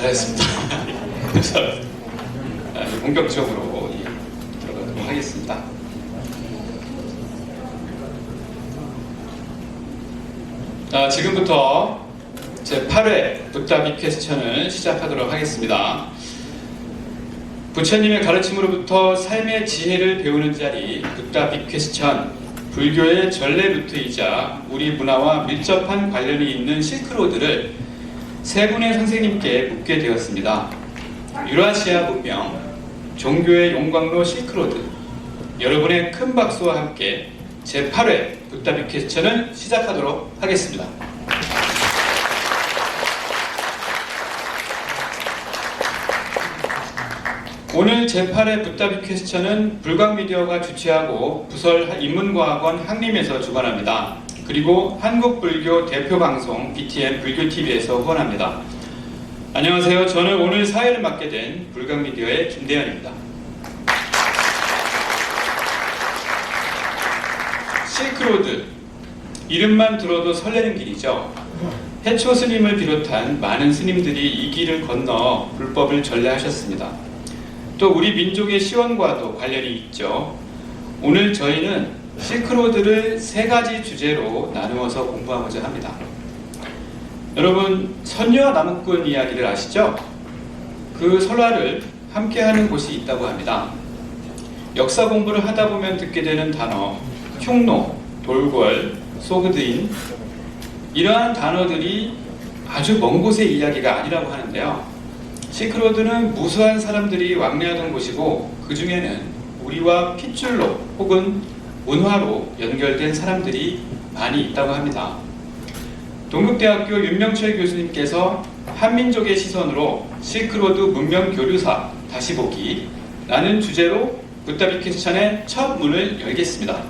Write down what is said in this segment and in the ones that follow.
잘했습니다. 그래서 본격적으로 들어가도록 하겠습니다. 지금부터 제8회 붓다비 퀘스천을 시작하도록 하겠습니다. 부처님의 가르침으로부터 삶의 지혜를 배우는 자리 붓다비 퀘스천, 불교의 전래 루트이자 우리 문화와 밀접한 관련이 있는 실크로드를 세 분의 선생님께 묻게 되었습니다. 유라시아 문명, 종교의 용광로 실크로드, 여러분의 큰 박수와 함께 제8회 붓다비 퀘스천을 시작하도록 하겠습니다. 오늘 제8회 붓다비 퀘스천은 불광미디어가 주최하고 부설 인문과학원 한림에서 주관합니다. 그리고 한국불교 대표방송 BTN 불교TV에서 후원합니다. 안녕하세요. 저는 오늘 사회를 맡게 된 불광미디어의 김대현입니다. 실크로드, 이름만 들어도 설레는 길이죠. 해초 스님을 비롯한 많은 스님들이 이 길을 건너 불법을 전래하셨습니다. 또 우리 민족의 시원과도 관련이 있죠. 오늘 저희는 실크로드를 세 가지 주제로 나누어서 공부하고자 합니다. 여러분, 선녀와 나무꾼 이야기를 아시죠? 그 설화를 함께하는 곳이 있다고 합니다. 역사 공부를 하다 보면 듣게 되는 단어, 흉노, 돌궐, 소그드인, 이러한 단어들이 아주 먼 곳의 이야기가 아니라고 하는데요. 실크로드는 무수한 사람들이 왕래하던 곳이고 그 중에는 우리와 핏줄로 혹은 문화로 연결된 사람들이 많이 있다고 합니다. 동국대학교 윤명철 교수님께서 한민족의 시선으로 실크로드 문명 교류사 다시 보기 라는 주제로 붓다비 퀘스천의 첫 문을 열겠습니다.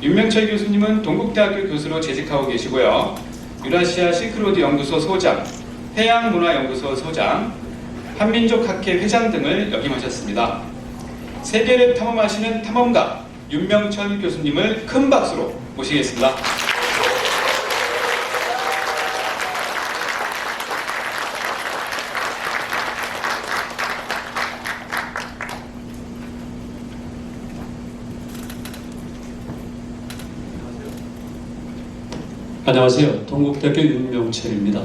윤명철 교수님은 동국대학교 교수로 재직하고 계시고요. 유라시아 실크로드 연구소 소장, 해양문화연구소 소장, 한민족학회 회장 등을 역임하셨습니다. 세계를 탐험하시는 탐험가 윤명철 교수님을 큰 박수로 모시겠습니다. 안녕하세요. 동국대학교 윤명철입니다.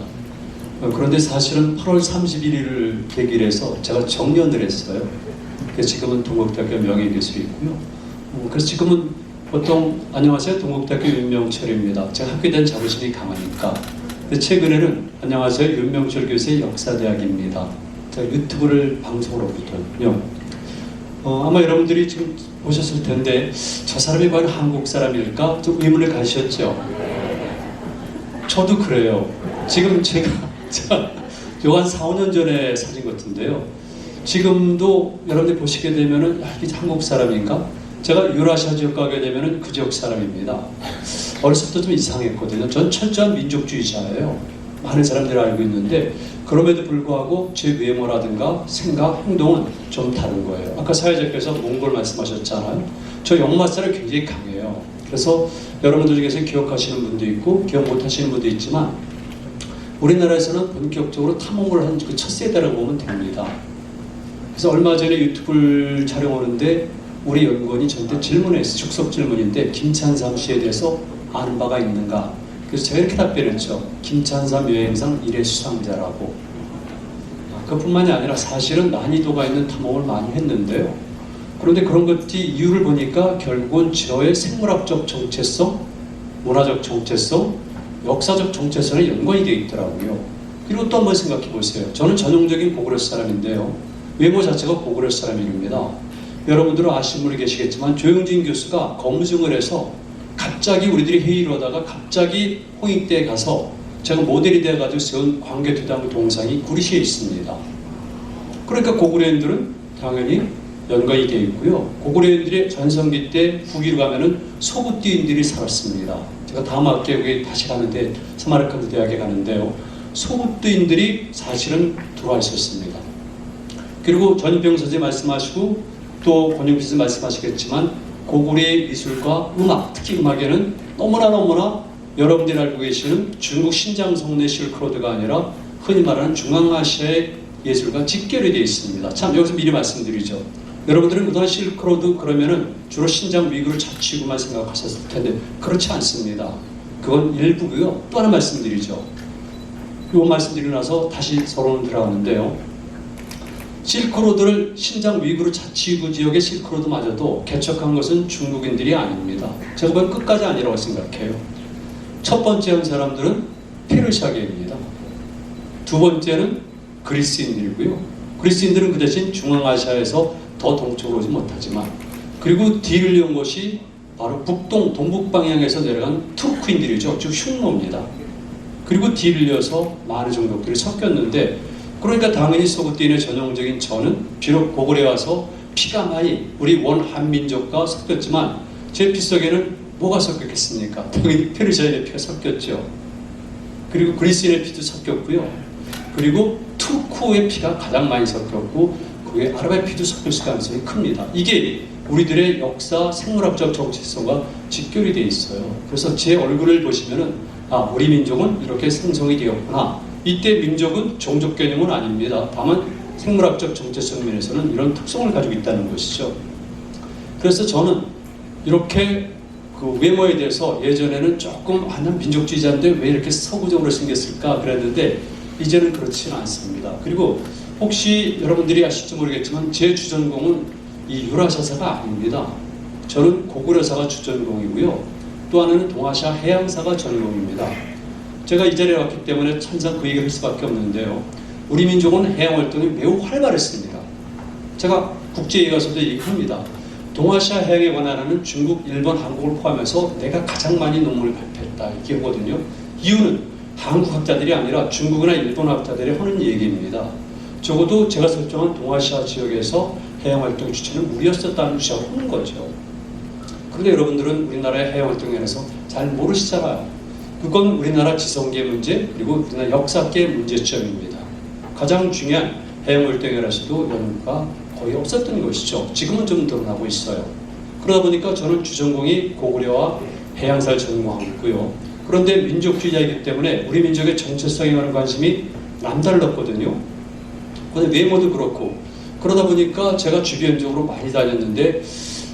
그런데 사실은 8월 31일을 계기로 해서 제가 정년을 했어요. 그래서 지금은 동국대학교 명예교수이고요. 그래서 지금은 보통 안녕하세요. 동국대학교 윤명철입니다. 제가 학교에 대한 자부심이 강하니까. 근데 최근에는 안녕하세요. 윤명철 교수의 역사대학입니다. 제가 유튜브를 방송으로부터요. 아마 여러분들이 지금 보셨을 텐데 저 사람이 과연 한국 사람일까? 좀 의문을 가지셨죠? 저도 그래요. 지금 제가 한 4, 5년 전에 사진 같은데요. 지금도 여러분들이 보시게 되면은 이게 한국 사람인가? 제가 유라시아 지역 가게 되면은 그 지역 사람입니다. 어렸을 때부터 좀 이상했거든요. 전 철저한 민족주의자예요. 많은 사람들이 알고 있는데 그럼에도 불구하고 제 외모라든가 생각, 행동은 좀 다른 거예요. 아까 사회자께서 몽골 말씀하셨잖아요. 저 역마살이 굉장히 강해요. 그래서 여러분들 중에서 기억하시는 분도 있고 기억 못하시는 분도 있지만 우리나라에서는 본격적으로 탐험을 한 그 첫 세대라고 보면 됩니다. 그래서 얼마 전에 유튜브를 촬영하는데 우리 연구원이 저한테 질문했어요. 축석 질문인데 김찬삼 씨에 대해서 아는 바가 있는가? 그래서 제가 이렇게 답변했죠. 김찬삼 여행상 1회 수상자라고. 그뿐만이 아니라 사실은 난이도가 있는 탐험을 많이 했는데요. 그런데 그런 것이 이유를 보니까 결국은 저의 생물학적 정체성, 문화적 정체성, 역사적 정체성에 연관이 되어 있더라고요. 그리고 또 한번 생각해 보세요. 저는 전형적인 고구려 사람인데요. 외모 자체가 고구려 사람입니다. 여러분들은 아시는 분이 계시겠지만 조영진 교수가 검증을 해서 갑자기 우리들이 회의를 하다가 갑자기 홍익대에 가서 제가 모델이 돼가지고 세운 광개토당 동상이 구리시에 있습니다. 그러니까 고구려인들은 당연히 연관이 되어 있고요. 고구려인들의 전성기 때 북위로 가면은 소구띠인들이 살았습니다. 제가 다음 학기에 다시 가는데 사마르칸드 대학에 가는데요. 소구띠인들이 사실은 들어와 있었습니다. 그리고 전인평 선생님 말씀하시고 또 권영필 선생님 말씀하시겠지만 고구려의 미술과 음악, 특히 음악에는 너무나 여러분들이 알고 계시는 중국 신장 성내 실크로드가 아니라 흔히 말하는 중앙아시아의 예술과 직결이 되어 있습니다. 참 여기서 미리 말씀드리죠. 여러분들은 그동안 실크로드 그러면은 주로 신장 위구르 자치구만 생각하셨을 텐데 그렇지 않습니다. 그건 일부고요. 또 하나 말씀드리죠. 이 말씀드리고 나서 다시 서론을 들어가는데요. 실크로드를 신장 위구르 자치구 지역의 실크로드마저도 개척한 것은 중국인들이 아닙니다. 제가 그건 끝까지 아니라고 생각해요. 첫 번째 한 사람들은 페르시아계입니다. 두 번째는 그리스인들이고요. 그리스인들은 그 대신 중앙아시아에서 더 동쪽으로 오지 못하지만, 그리고 뒤를 이은 것이 바로 북동, 동북 방향에서 내려간 투르크인들이죠. 즉 흉노입니다. 그리고 뒤를 이어서 많은 종족들이 섞였는데, 그러니까 당연히 소그틴의 전형적인 저는 비록 고골에 와서 피가 많이 우리 원한민족과 섞였지만 제 피 속에는 뭐가 섞였겠습니까? 당연히 페르시아인의 피가 섞였죠. 그리고 그리스인의 피도 섞였고요. 그리고 투르크의 피가 가장 많이 섞였고 그게 아랍의 피도 섞였을 가능성이 큽니다. 이게 우리들의 역사, 생물학적 정체성과 직결이 되어 있어요. 그래서 제 얼굴을 보시면은 우리 민족은 이렇게 생성이 되었구나. 이때 민족은 종족 개념은 아닙니다. 다만 생물학적 정체성 면에서는 이런 특성을 가지고 있다는 것이죠. 그래서 저는 이렇게 그 외모에 대해서 예전에는 조금 난 민족주의자인데 왜 이렇게 서구적으로 생겼을까 그랬는데 이제는 그렇지는 않습니다. 그리고 혹시 여러분들이 아실지 모르겠지만 제 주전공은 이 유라시아사가 아닙니다. 저는 고구려사가 주전공이고요. 또 하나는 동아시아 해양사가 전공입니다. 제가 이 자리에 왔기 때문에 항상 그 얘기를 할 수밖에 없는데요. 우리 민족은 해양활동이 매우 활발했습니다. 제가 국제에 가서도 얘기합니다. 동아시아 해양에 관한 중국, 일본, 한국을 포함해서 내가 가장 많이 논문을 발표했다 이게 거거든요. 이유는 한국 학자들이 아니라 중국이나 일본 학자들이 하는 얘기입니다. 적어도 제가 설정한 동아시아 지역에서 해양활동 주체는 우리였었다는 주장을 하는 거죠. 그런데 여러분들은 우리나라의 해양활동에 대해서 잘 모르시잖아요. 그건 우리나라 지성계 문제 그리고 우리나라 역사계 문제점입니다. 가장 중요한 해양활동에 대해서도 연구가 거의 없었던 것이죠. 지금은 좀 드러나고 있어요. 그러다 보니까 저는 주전공이 고구려와 해양사를 전공하고 있고요. 그런데 민족주의자이기 때문에 우리 민족의 정체성에 관한 관심이 남달랐거든요. 그런데 외모도 그렇고 그러다 보니까 제가 주변적으로 많이 다녔는데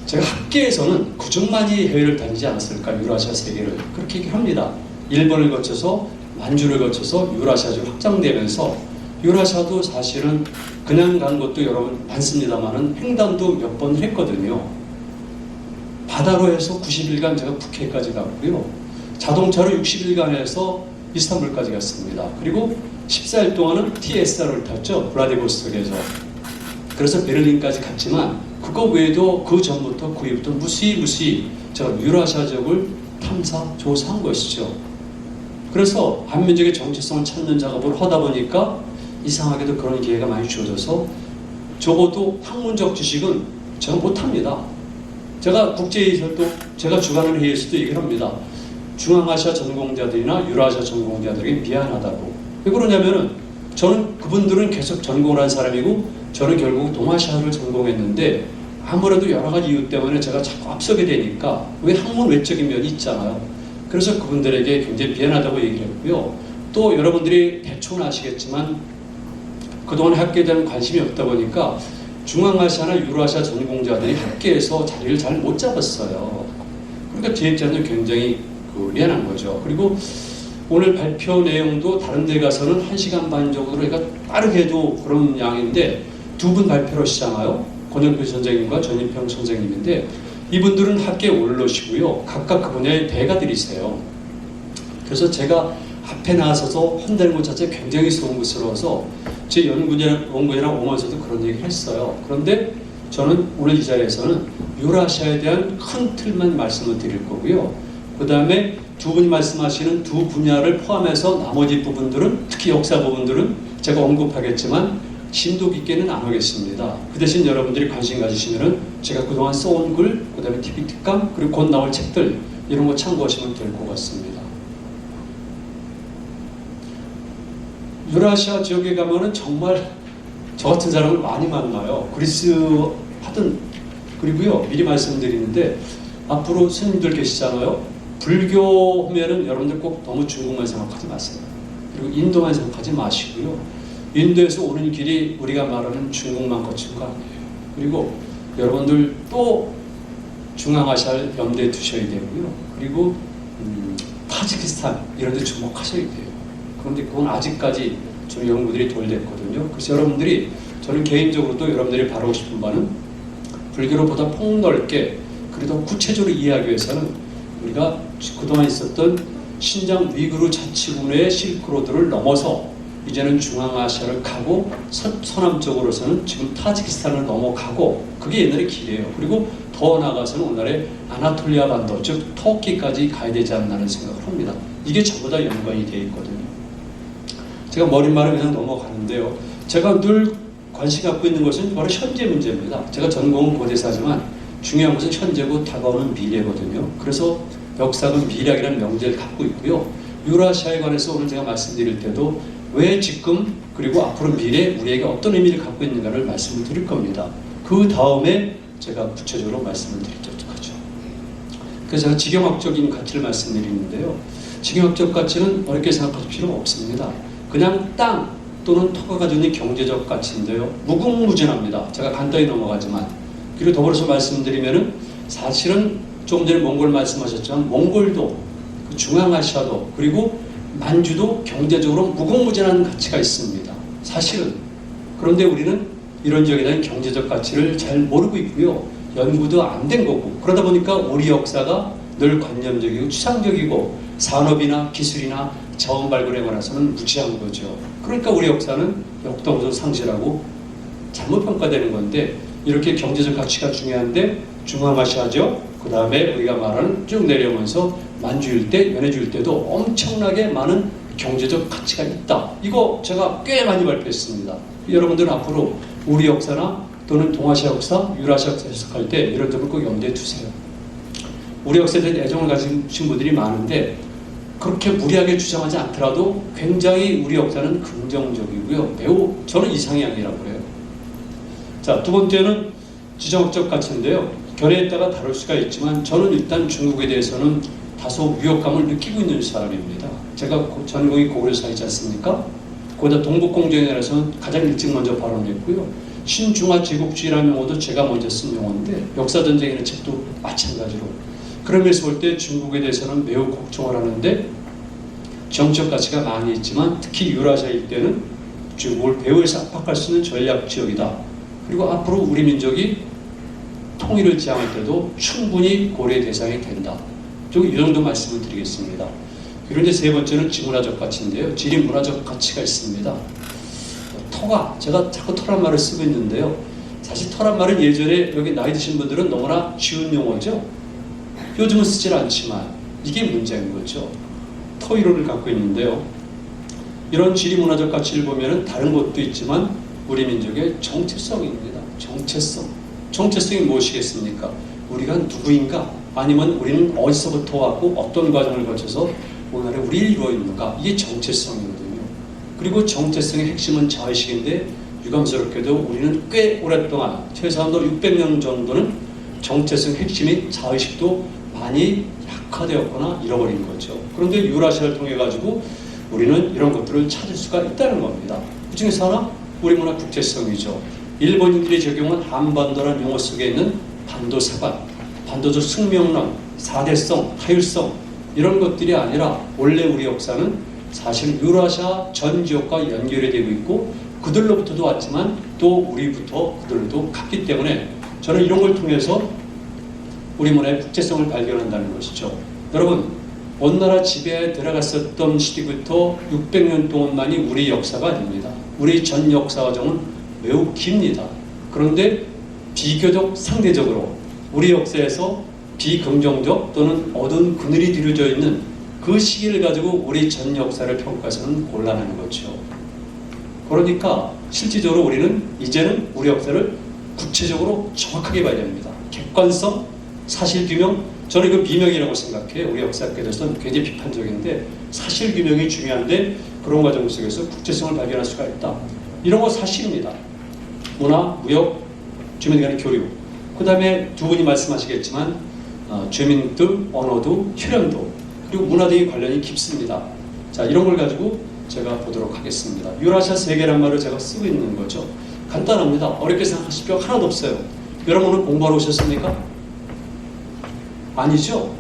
제가 학계에서는 그중 많이 해외를 다니지 않았을까, 유라시아 세계를 그렇게 얘기합니다. 일본을 거쳐서 만주를 거쳐서 유라시아로 확장되면서 유라시아도 사실은 그냥 간 것도 여러분 많습니다만은 횡단도 몇 번 했거든요. 바다로 해서 90일간 제가 북해까지 갔고요. 자동차로 60일간 해서 이스탄불까지 갔습니다. 그리고 14일 동안은 TSR을 탔죠. 블라디보스톡에서. 그래서 베를린까지 갔지만 그거 외에도 그 전부터 그 이후부터 무수히 제가 유라시아 지역을 탐사, 조사한 것이죠. 그래서 한민족의 정체성을 찾는 작업을 하다 보니까 이상하게도 그런 기회가 많이 주어져서 적어도 학문적 지식은 제가 못합니다. 제가 국제회의에서도 제가 주관하는 회의에서도 얘기를 합니다. 중앙아시아 전공자들이나 유라시아 전공자들에게 미안하다고. 왜 그러냐면은 저는 그분들은 계속 전공을 한 사람이고 저는 결국 동아시아를 전공했는데 아무래도 여러 가지 이유 때문에 제가 자꾸 앞서게 되니까 왜 학문 외적인 면이 있잖아요. 그래서 그분들에게 굉장히 미안하다고 얘기를 했고요. 또 여러분들이 대충 아시겠지만 그동안 학계에 대한 관심이 없다 보니까 중앙아시아나 유라시아 전공자들이 학계에서 자리를 잘 못 잡았어요. 그러니까 제 입장은 굉장히 미안한 거죠. 그리고 오늘 발표 내용도 다른 데 가서는 1시간 반 정도로 그러니까 빠르게도 그런 양인데 두 분 발표를 하시잖아요. 권영표 선생님과 전인평 선생님인데 이분들은 학계에 올라오시고요. 각각 그 분야의 대가들이세요. 그래서 제가 앞에 나서서 한다는 것 자체가 굉장히 송구스러워서 제 연구이랑 오면서도 그런 얘기를 했어요. 그런데 저는 오늘 이 자리에서는 유라시아에 대한 큰 틀만 말씀을 드릴 거고요. 그 다음에 두 분이 말씀하시는 두 분야를 포함해서 나머지 부분들은 특히 역사 부분들은 제가 언급하겠지만 심도 깊게는 안 하겠습니다. 그 대신 여러분들이 관심 가지시면은 제가 그동안 써온 글, 그 다음에 TV 특강, 그리고 곧 나올 책들 이런 거 참고하시면 될 것 같습니다. 유라시아 지역에 가면은 정말 저 같은 사람을 많이 만나요. 그리스 하든 그리고요 미리 말씀드리는데 앞으로 스님들 계시잖아요. 불교 하면은 여러분들 꼭 너무 중국만 생각하지 마세요. 그리고 인도만 생각하지 마시고요. 인도에서 오는 길이 우리가 말하는 중국만 거친 거 아니에요. 그리고 여러분들 또 중앙아시아를 염두에 두셔야 되고요. 그리고 타지키스탄 이런 데 주목하셔야 돼요. 그런데 그건 아직까지 좀 연구들이 덜 됐거든요. 그래서 여러분들이, 저는 개인적으로도 여러분들이 바라고 싶은 바는 불교로보다 폭넓게 그래도 구체적으로 이해하기 위해서는 우리가 그동안 있었던 신장 위구르 자치구의 실크로드를 넘어서 이제는 중앙아시아를 가고 서남쪽으로서는 지금 타지키스탄을 넘어가고, 그게 옛날의 길이에요. 그리고 더 나아가서는 오늘날의 아나톨리아 반도, 즉 터키까지 가야 되지 않나는 생각을 합니다. 이게 전부 다 연관이 되어 있거든요. 제가 머릿말을 그냥 넘어가는데요. 제가 늘 관심 갖고 있는 것은 바로 현재 문제입니다. 제가 전공은 고대사지만 중요한 것은 현재고 다가오는 미래거든요. 그래서 역사는 미래학이라는 명제를 갖고 있고요. 유라시아에 관해서 오늘 제가 말씀드릴 때도 왜 지금 그리고 앞으로 미래 우리에게 어떤 의미를 갖고 있는가를 말씀을 드릴 겁니다. 그 다음에 제가 구체적으로 말씀을 드리도록 하죠. 그래서 제가 지경학적인 가치를 말씀드리는데요. 지경학적 가치는 어렵게 생각하실 필요가 없습니다. 그냥 땅 또는 터가 가지고 있는 경제적 가치인데요. 무궁무진합니다. 제가 간단히 넘어가지만. 그리고 더불어서 말씀드리면은 사실은 조금 전에 몽골 말씀하셨지만 몽골도 그 중앙아시아도 그리고 만주도 경제적으로 무궁무진한 가치가 있습니다. 사실은. 그런데 우리는 이런 지역에 대한 경제적 가치를 잘 모르고 있고요. 연구도 안 된 거고. 그러다 보니까 우리 역사가 늘 관념적이고 추상적이고 산업이나 기술이나 자원 발굴에 관해서는 무지한 거죠. 그러니까 우리 역사는 역동적 상실하고 잘못 평가되는 건데, 이렇게 경제적 가치가 중요한데 중앙아시아죠. 그 다음에 우리가 말하는 쭉 내려오면서 만주 일대, 연해주 일대도 엄청나게 많은 경제적 가치가 있다. 이거 제가 꽤 많이 발표했습니다. 여러분들은 앞으로 우리 역사나 또는 동아시아 역사, 유라시아 역사 해석할 때 이런 점을 꼭 염두에 두세요. 우리 역사에 대한 애정을 가진 분들이 많은데 그렇게 무리하게 주장하지 않더라도 굉장히 우리 역사는 긍정적이고요. 매우 저는 이상향이라고 해요. 자, 두 번째는 지정학적 가치인데요. 견해에 따라 다를 수가 있지만 저는 일단 중국에 대해서는 다소 위협감을 느끼고 있는 사람입니다. 제가 전공이 고려사이지 않습니까? 거기다 동북공정에 대해서는 가장 일찍 먼저 발언했고요. 신중화 제국주의라는 용어도 제가 먼저 쓴 용어인데 역사전쟁이라는 책도 마찬가지로. 그런 면에서 볼 때 중국에 대해서는 매우 걱정을 하는데 정치적 가치가 많이 있지만 특히 유라시아 일대는 중국을 배후에서 압박할 수 있는 전략 지역이다. 그리고 앞으로 우리 민족이 통일을 지향할 때도 충분히 고려의 대상이 된다. 이 정도 말씀을 드리겠습니다. 그리고 이제 세 번째는 지문화적 가치인데요. 지리문화적 가치가 있습니다. 터가, 제가 자꾸 터란 말을 쓰고 있는데요. 사실 터란 말은 예전에 여기 나이 드신 분들은 너무나 쉬운 용어죠. 요즘은 쓰질 않지만 이게 문제인 거죠. 터 이론을 갖고 있는데요. 이런 지리문화적 가치를 보면 다른 것도 있지만 우리 민족의 정체성입니다. 정체성. 정체성이 무엇이겠습니까? 우리가 누구인가? 아니면 우리는 어디서부터 왔고 어떤 과정을 거쳐서 오늘의 우리를 이루어 있는가? 이게 정체성이거든요. 그리고 정체성의 핵심은 자의식인데 유감스럽게도 우리는 꽤 오랫동안 최소한도 600년 정도는 정체성 핵심인 자의식도 많이 약화되었거나 잃어버린 거죠. 그런데 유라시아를 통해 가지고 우리는 이런 것들을 찾을 수가 있다는 겁니다. 그 중에서 하나 우리 문화 국제성이죠. 일본인들이 적용한 한반도라는 용어 속에 있는 반도사관, 반도적 숙명론, 사대성, 타율성 이런 것들이 아니라 원래 우리 역사는 사실 유라시아 전 지역과 연결이 되고 있고 그들로부터도 왔지만 또 우리부터 그들도 갔기 때문에 저는 이런 걸 통해서 우리 문화의 국제성을 발견한다는 것이죠. 여러분, 온 나라 지배에 들어갔었던 시기부터 600년 동안만이 우리 역사가 아닙니다. 우리 전 역사 과정은 매우 깁니다. 그런데 비교적 상대적으로 우리 역사에서 비긍정적 또는 어두운 그늘이 들여져 있는 그 시기를 가지고 우리 전 역사를 평가해서는 곤란한 거죠. 그러니까 실질적으로 우리는 이제는 우리 역사를 구체적으로 정확하게 봐야 됩니다. 객관성, 사실규명, 저는 이거 미명이라고 생각해요. 우리 역사학계에서는 굉장히 비판적인데 사실규명이 중요한데 그런 과정 속에서 국제성을 발견할 수가 있다. 이런 거 사실입니다. 문화, 무역, 주민 간의 교류. 그 다음에 두 분이 말씀하시겠지만 주민들, 언어도, 혈연도 그리고 문화 등의 관련이 깊습니다. 자, 이런 걸 가지고 제가 보도록 하겠습니다. 유라시아 세계란 말을 제가 쓰고 있는 거죠. 간단합니다. 어렵게 생각하실 필요 하나도 없어요. 여러분은 공부하러 오셨습니까? 아니죠?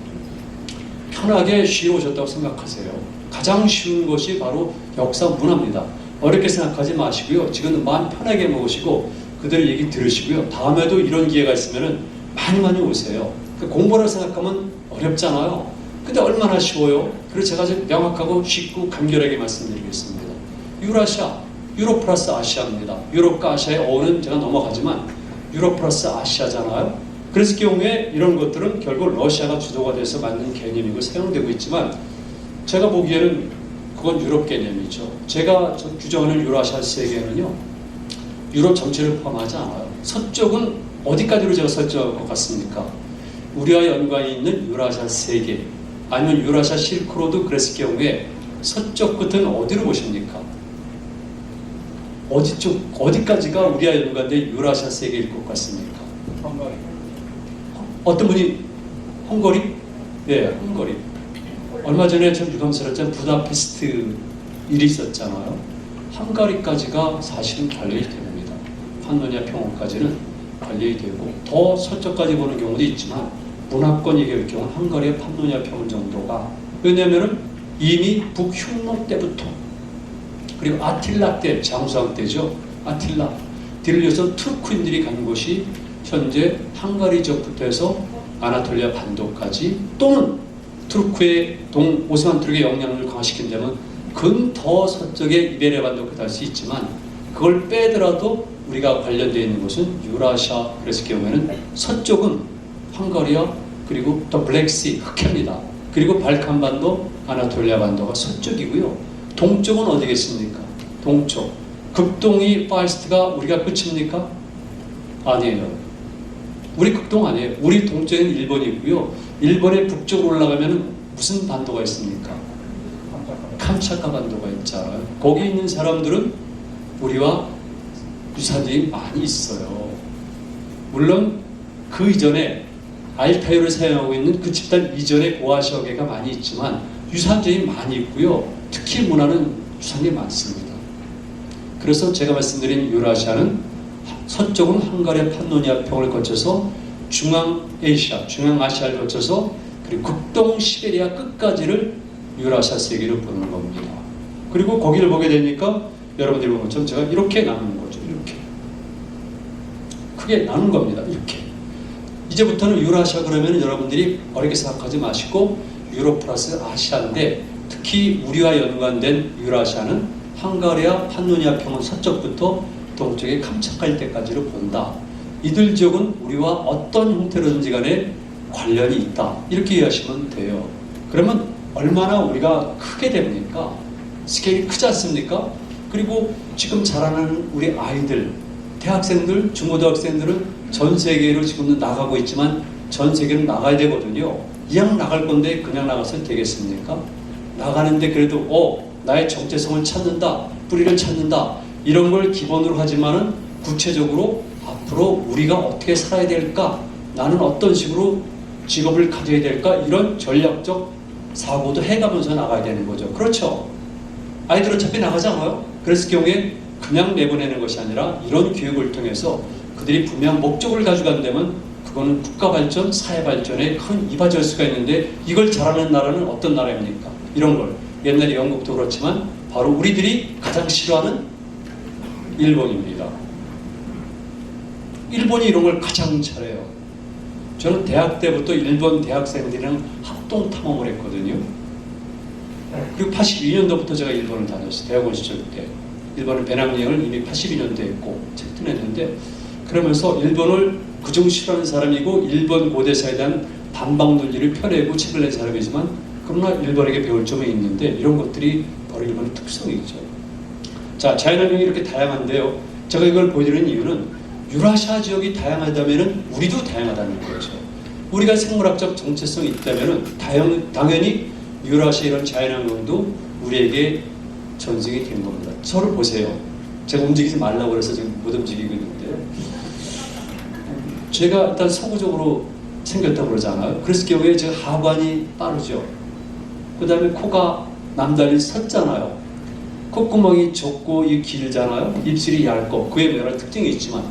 편하게 쉬러 오셨다고 생각하세요. 가장 쉬운 것이 바로 역사 문화입니다. 어렵게 생각하지 마시고요. 지금 마음 편하게 먹으시고 그들 얘기 들으시고요. 다음에도 이런 기회가 있으면 많이 오세요. 공부를 생각하면 어렵잖아요. 근데 얼마나 쉬워요? 그래서 제가 좀 명확하고 쉽고 간결하게 말씀드리겠습니다. 유라시아, 유럽 플러스 아시아입니다. 유럽과 아시아의 어는 제가 넘어가지만 유럽 플러스 아시아잖아요. 그래서 경우에 이런 것들은 결국 러시아가 주도가 돼서 만든 개념이고 사용되고 있지만 제가 보기에는 그건 유럽 개념이죠. 제가 규정하는 유라시아 세계는요, 유럽 전체를 포함하지 않아요. 서쪽은 어디까지로 제가 설정할 것 같습니까? 우리와 연관이 있는 유라시아 세계, 아니면 유라시아 실크로드 그랬을 경우에 서쪽 끝은 어디로 보십니까? 어디까지가 우리와 연관된 유라시아 세계일 것 같습니까? 헝가리. 어떤 분이 헝가리? 네, 헝가리. 얼마 전에 좀 유감스럽지만 부다페스트 일이 있었잖아요. 헝가리까지가 사실은 관련이 됩니다. 판노니아 평원까지는 관련이 되고 더 서쪽까지 보는 경우도 있지만 문화권 얘기할 경우 헝가리의 판노니아 평원 정도가, 왜냐하면 이미 북흉노 때부터 그리고 아틸라 때, 장수왕 때죠. 아틸라 뒤를 이어서 투르크인들이 간 곳이 현재 헝가리 지역부터 해서 아나톨리아 반도까지, 또는 투르크의 오스만 투르크의 영향력을 강화시킨다면 더 서쪽의 이베리아 반도까지 갈 수 있지만 그걸 빼더라도 우리가 관련되어 있는 곳은 유라시아, 그랬을 경우에는 서쪽은 헝가리아 그리고 또 블랙시, 흑해입니다. 그리고 발칸 반도, 아나톨리아 반도가 서쪽이고요. 동쪽은 어디겠습니까? 동쪽. 극동이 파이스트가 우리가 끝입니까? 아니에요. 우리 극동 아니에요. 우리 동쪽에는 일본이 있고요. 일본의 북쪽으로 올라가면 무슨 반도가 있습니까? 캄차카 반도가 있잖아요. 거기 있는 사람들은 우리와 유사들이 많이 있어요. 물론 그 이전에 알타이를 사용하고 있는 그 집단 이전의 고아시아계가 많이 있지만 유산점이 많이 있고요. 특히 문화는 유산이 많습니다. 그래서 제가 말씀드린 유라시아는 서쪽은 헝가리아 판노니아 평을 거쳐서 중앙아시아, 중앙아시아를 거쳐서 그리고 극동 시베리아 끝까지를 유라시아 세계로 보는 겁니다. 그리고 거기를 보게 되니까 여러분들이 보는 것처럼 제가 이렇게 나누는 거죠. 이렇게 크게 나눈 겁니다. 이렇게. 이제부터는 유라시아 그러면 여러분들이 어렵게 생각하지 마시고 유럽 플러스 아시아인데, 특히 우리와 연관된 유라시아는 헝가리아 판노니아 평원 서쪽부터 동쪽의 캄차카 일대까지를 본다. 이들 지역은 우리와 어떤 형태로든지 간에 관련이 있다. 이렇게 이해하시면 돼요. 그러면 얼마나 우리가 크게 됩니까? 스케일이 크지 않습니까? 그리고 지금 자라는 우리 아이들, 대학생들, 중고등학생들은 전 세계로 지금도 나가고 있지만 전 세계로 나가야 되거든요. 이왕 나갈 건데 그냥 나가서 되겠습니까? 나가는데 그래도 나의 정체성을 찾는다, 뿌리를 찾는다, 이런 걸 기본으로 하지만은 구체적으로 앞으로 우리가 어떻게 살아야 될까, 나는 어떤 식으로 직업을 가져야 될까, 이런 전략적 사고도 해가면서 나가야 되는 거죠. 그렇죠? 아이들 어차피 나가잖아요. 그랬을 경우에 그냥 내보내는 것이 아니라 이런 교육을 통해서 그들이 분명한 목적을 가지고 간다면 그거는 국가 발전, 사회 발전에 큰 이바지할 수가 있는데, 이걸 잘하는 나라는 어떤 나라입니까? 이런 걸 옛날에 영국도 그렇지만 바로 우리들이 가장 싫어하는 일본입니다. 일본이 이런 걸 가장 잘해요. 저는 대학 때부터 일본 대학생들이랑 합동 탐험을 했거든요. 그리고 82년도부터 제가 일본을 다녔어요. 대학원 시절 때. 일본은 배낭여행을 이미 82년도에 했고 체크했는데, 그러면서 일본을 그중 싫어하는 사람이고 일본 고대사에 대한 반박 논리를 펴내고 책을 낸 사람이지만, 그러나 일본에게 배울 점이 있는데 이런 것들이 바로 일본의 특성이죠. 자, 자연환경이 이렇게 다양한데요. 제가 이걸 보여드리는 이유는 유라시아 지역이 다양하다면 우리도 다양하다는 거죠. 우리가 생물학적 정체성이 있다면 당연히 유라시아 이런 자연환경도 우리에게 전승이 된 겁니다. 저를 보세요. 제가 움직이지 말라고 그래서 지금 못 움직이고 있는데, 제가 일단 서구적으로 생겼다고 그러잖아요. 그랬을 경우에 제가 하관이 빠르죠. 그 다음에 코가 남달리 섰잖아요. 콧구멍이 좁고 이 길잖아요. 입술이 얇고 그에 여러 특징이 있지만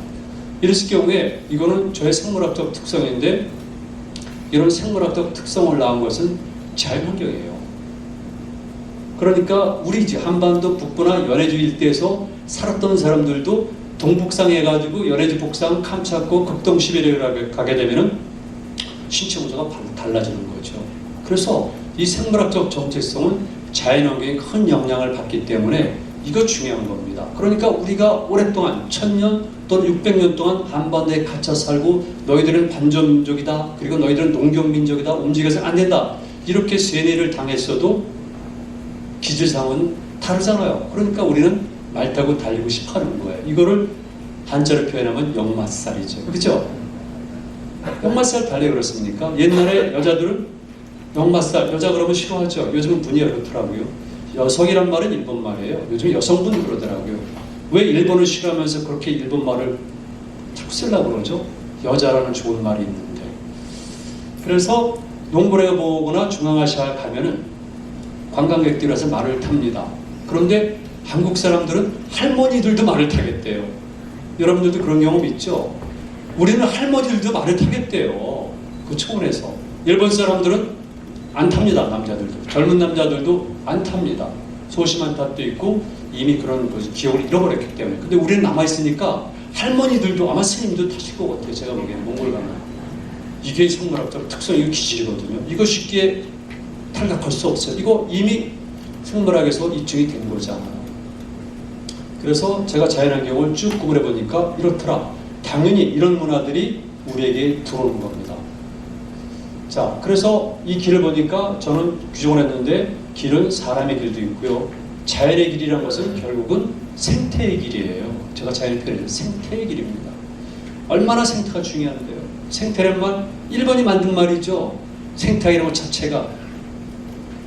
이랬을 경우에 이거는 저의 생물학적 특성인데 이런 생물학적 특성을 낳은 것은 자연환경이에요. 그러니까 우리 한반도 북부나 연해주 일대에서 살았던 사람들도 동북상에 해가지고 연해주 북상, 캄차크, 극동 시베리아를 가게 되면은 신체 구조가 달라지는 거죠. 그래서 이 생물학적 정체성은 자연환경에 큰 영향을 받기 때문에 이거 중요한 겁니다. 그러니까 우리가 오랫동안 1000년 또는 600년 동안 한반도에 갇혀 살고 너희들은 반전민족이다. 그리고 너희들은 농경민족이다. 움직여서 안 된다. 이렇게 세뇌를 당했어도 기질상은 다르잖아요. 그러니까 우리는 말 타고 달리고 싶어 하는 거예요. 이거를 한자로 표현하면 역마살이죠. 그렇죠? 역마살 달래 그렇습니까? 옛날에 여자들은 역마살, 여자 그러면 싫어하죠. 요즘은 분위기가 그렇더라고요. 여성이란 말은 일본 말이에요. 요즘 여성분 그러더라고요. 왜 일본을 싫어하면서 그렇게 일본 말을 자꾸 쓰려고 그러죠? 여자라는 좋은 말이 있는데. 그래서 몽골에 보거나 중앙아시아 가면은 관광객들이 와서 말을 탑니다. 그런데 한국 사람들은 할머니들도 말을 타겠대요. 여러분들도 그런 경험 있죠? 우리는 할머니들도 말을 타겠대요. 그 초원에서. 일본 사람들은 안 탑니다. 남자들도. 젊은 남자들도 안 탑니다. 소심한 탓도 있고 이미 그런 기억을 잃어버렸기 때문에. 근데 우리는 남아있으니까 할머니들도 아마 스님도 타실 것 같아요. 제가 보기에는 몽골 가면. 이게 생물학적 특성이 기질이거든요. 이거 쉽게 탈각할 수 없어요. 이거 이미 생물학에서 입증이 된 거잖아요. 그래서 제가 자연환경을 쭉 구분해 보니까 이렇더라. 당연히 이런 문화들이 우리에게 들어오는 겁니다. 자, 그래서 이 길을 보니까 저는 규정을 했는데 길은 사람의 길도 있고요. 자연의 길이라는 것은 결국은 생태의 길이에요. 제가 자연의 표현을 생태의 길입니다. 얼마나 생태가 중요한데요. 생태란 말, 일본이 만든 말이죠. 생태이라는 것 자체가.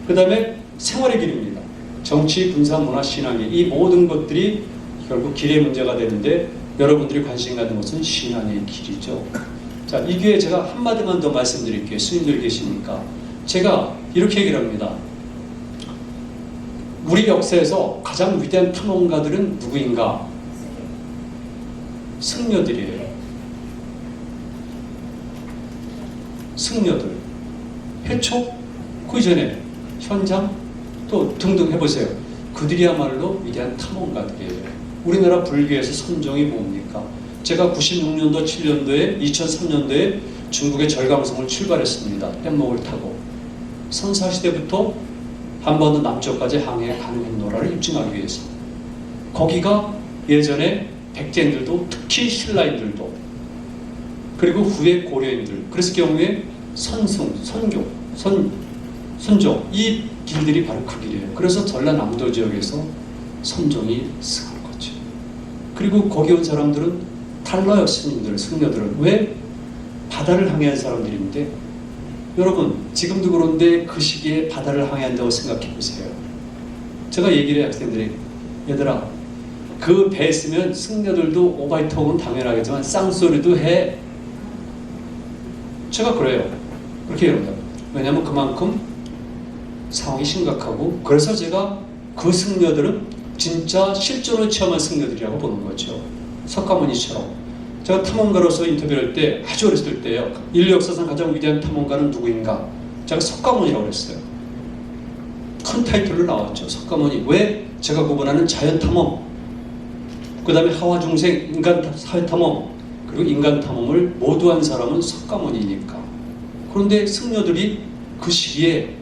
그 다음에 생활의 길입니다. 정치, 군사, 문화, 신앙의 이 모든 것들이 결국 길의 문제가 되는데 여러분들이 관심 가는 것은 신앙의 길이죠. 자, 이게 제가 한마디만 더 말씀드릴게요. 스님들 계시니까. 제가 이렇게 얘기를 합니다. 우리 역사에서 가장 위대한 탐험가들은 누구인가? 승려들이에요. 승려들. 해촉, 그 이전에 현장, 또 등등 해보세요. 그들이야말로 위대한 탐험가들이에요. 우리나라 불교에서 선종이 뭡니까? 제가 96년도, 7년도에, 2003년도에 중국의 절강성을 출발했습니다. 뗏목을 타고. 선사시대부터 한반도 남쪽까지 항해 가능했노라를 입증하기 위해서. 거기가 예전에 백제인들도, 특히 신라인들도, 그리고 후에 고려인들, 그랬을 경우에 선승, 선교, 선종, 이 길들이 바로 그 길이에요. 그래서 전라남도 지역에서 선종이 승한 거죠. 그리고 거기 온 사람들은 달라요. 스님들, 승려들은. 왜? 바다를 항해한 사람들인데 여러분 지금도 그런데 그 시기에 바다를 항해한다고 생각해 보세요. 제가 얘기를 해요. 학생들이. 얘들아, 그 배 쓰면 승려들도 오바이톡은 당연하겠지만 쌍소리도 해. 제가 그래요. 그렇게 얘기합니다. 왜냐하면 그만큼 상황이 심각하고, 그래서 제가 그 승려들은 진짜 실존을 체험한 승려들이라고 보는 거죠. 석가모니처럼. 제가 탐험가로서 인터뷰를 할 때 아주 어렸을 때요. 인류 역사상 가장 위대한 탐험가는 누구인가? 제가 석가모니라고 그랬어요. 큰 타이틀로 나왔죠. 석가모니. 왜? 제가 구분하는 자연 탐험, 그 다음에 하와 중생, 인간 사회 탐험, 그리고 인간 탐험을 모두 한 사람은 석가모니니까. 그런데 승려들이 그 시기에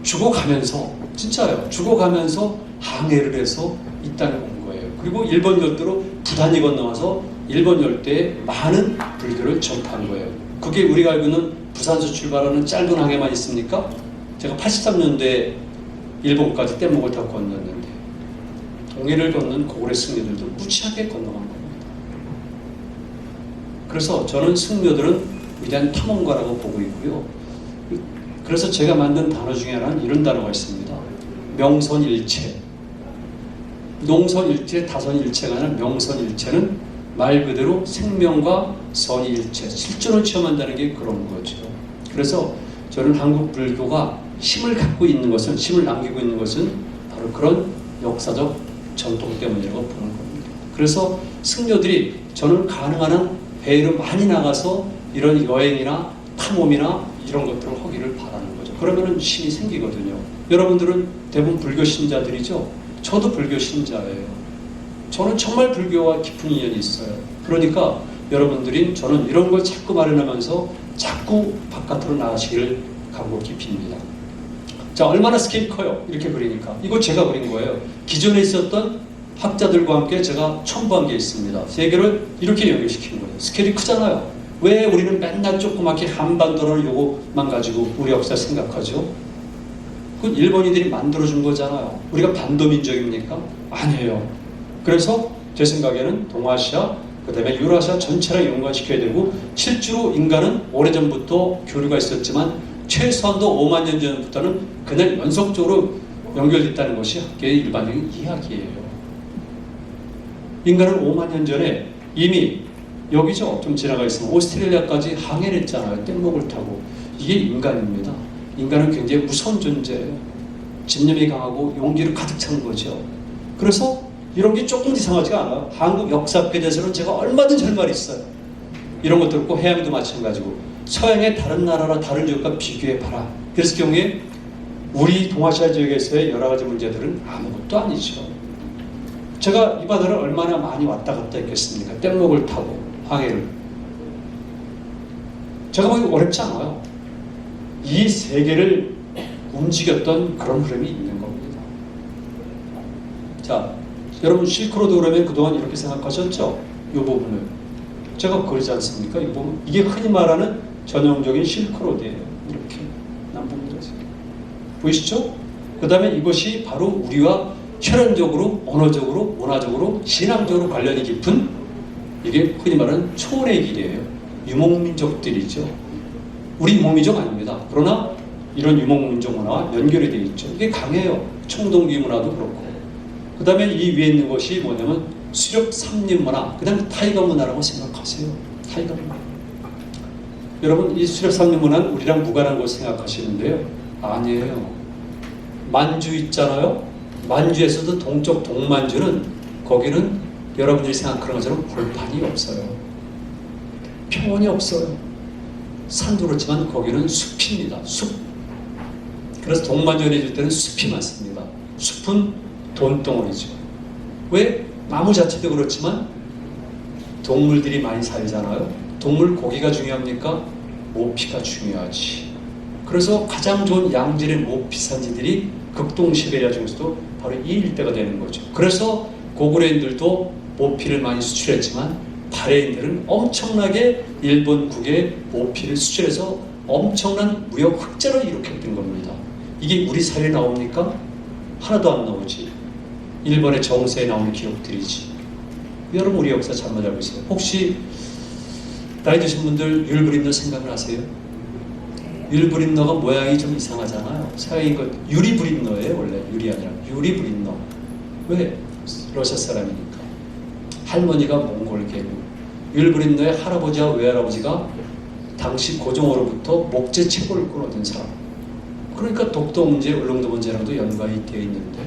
죽어가면서, 진짜요, 죽어가면서 항해를 해서 이 땅에 온 거예요. 그리고 일본 열도로 부단히 건너와서 일본 열대에 많은 불교를 전파한 거예요. 그게 우리가 알고 있는 부산에서 출발하는 짧은 항해만 있습니까? 제가 83년도에 일본까지 뗏목을 타고 건넜는데 동해를 걷는 고구려 승려들도 무지하게 건너간 겁니다. 그래서 저는 승려들은 위대한 탐험가라고 보고 있고요. 그래서 제가 만든 단어 중에 하나는 이런 단어가 있습니다. 명선일체. 농선일체, 다선일체가 아니라 명선일체는 말 그대로 생명과 선일체, 실존을 체험한다는 게 그런 거죠. 그래서 저는 한국 불교가 힘을 갖고 있는 것은, 힘을 남기고 있는 것은 바로 바로 그런 역사적 전통 때문이라고 보는 겁니다. 그래서 승려들이 저는 가능한 한 배로 많이 나가서 이런 여행이나 탐험이나 이런 것들을 하기를 바라는 거죠. 그러면은 힘이 생기거든요. 여러분들은 대부분 불교 신자들이죠. 저도 불교 신자예요. 저는 정말 불교와 깊은 인연이 있어요. 그러니까 여러분들이 저는 이런 걸 자꾸 마련하면서 자꾸 바깥으로 나가시기를 간곡히 빕니다. 자, 얼마나 스케일이 커요? 이렇게 그리니까. 이거 제가 그린 거예요. 기존에 있었던 학자들과 함께 제가 첨부한 게 있습니다. 세계를 이렇게 연결시킨 거예요. 스케일이 크잖아요. 왜 우리는 맨날 조그맣게 한반도라는 요것만 가지고 우리 역사 생각하죠? 그건 일본인들이 만들어준 거잖아요. 우리가 반도민족입니까? 아니에요. 그래서 제 생각에는 동아시아, 그 다음에 유라시아 전체를 연관시켜야 되고, 실제로 인간은 오래전부터 교류가 있었지만 최소한도 5만 년 전부터는 그냥 연속적으로 연결됐다는 것이 학계의 일반적인 이야기예요. 인간은 5만 년 전에 이미 여기죠. 좀 지나가 있으면 오스트레일리아까지 항해를 했잖아요. 뗏목을 타고. 이게 인간입니다. 인간은 굉장히 무서운 존재예요. 집념이 강하고 용기를 가득 찬 거죠. 그래서 이런 게 조금 이상하지가 않아요. 한국 역사학에 대해서는 제가 얼마든지 할 말이 있어요. 이런 것도 그렇고 해양도 마찬가지고 서양의 다른 나라나 다른 지역과 비교해봐라. 그랬을 경우에 우리 동아시아 지역에서의 여러 가지 문제들은 아무것도 아니죠. 제가 이 바다를 얼마나 많이 왔다 갔다 했겠습니까? 뗏목을 타고 항해를. 제가 보기 어렵지 않아요. 이 세계를 움직였던 그런 흐름이 있는 겁니다. 자, 여러분 실크로드 그러면 그동안 이렇게 생각하셨죠? 이 부분을. 제가 그러지 않습니까? 이 부분. 이게 흔히 말하는 전형적인 실크로드예요. 이렇게 남북미에서. 보이시죠? 그 다음에 이것이 바로 우리와 혈연적으로, 언어적으로, 문화적으로, 신앙적으로 관련이 깊은 이게 흔히 말하는 초원의 길이에요. 유목민족들이죠. 우리 유목민족 아닙니다. 그러나 이런 유목민족 문화와 연결이 되어 있죠. 이게 강해요. 청동기 문화도 그렇고. 그 다음에 이 위에 있는 것이 뭐냐면 수렵 삼림 문화, 그 다음에 타이거 문화라고 생각하세요. 타이거 문화. 여러분 이 수렵 삼림 문화는 우리랑 무관한 걸 생각하시는데요. 아니에요. 만주 있잖아요. 만주에서도 동쪽 동만주는 거기는 여러분들이 생각하는 것처럼 벌판이 없어요. 평원이 없어요. 산도 그렇지만 거기는 숲입니다. 숲. 그래서 동만주에 있을 때는 숲이 많습니다. 숲은 돈덩어리죠. 왜? 나무 자체도 그렇지만 동물들이 많이 살잖아요. 동물 고기가 중요합니까? 모피가 중요하지. 그래서 가장 좋은 양질의 모피 산지들이 극동 시베리아 중에서도 바로 이 일대가 되는 거죠. 그래서 고구려인들도 모피를 많이 수출했지만 발해인들은 엄청나게 일본국에 모피를 수출해서 엄청난 무역 흑자를 일으켰던 겁니다. 이게 우리 사회에 나옵니까? 하나도 안 나오지. 일본의 정세에 나오는 기록들이지. 여러분 우리 역사 잘못 알고 있어요. 혹시 나이 드신 분들 율브림너 생각을 하세요? 율브림너가 모양이 좀 이상하잖아요. 서양인 것 유리브림너예요. 원래 유리 아니라 유리브림너. 왜? 러시아 사람이니까. 할머니가 몽골계고 율브림너의 할아버지와 외할아버지가 당시 고종으로부터 목재 채굴을 끊어든 사람. 그러니까 독도 문제, 울릉도 문제랑도 연관이 되어 있는데,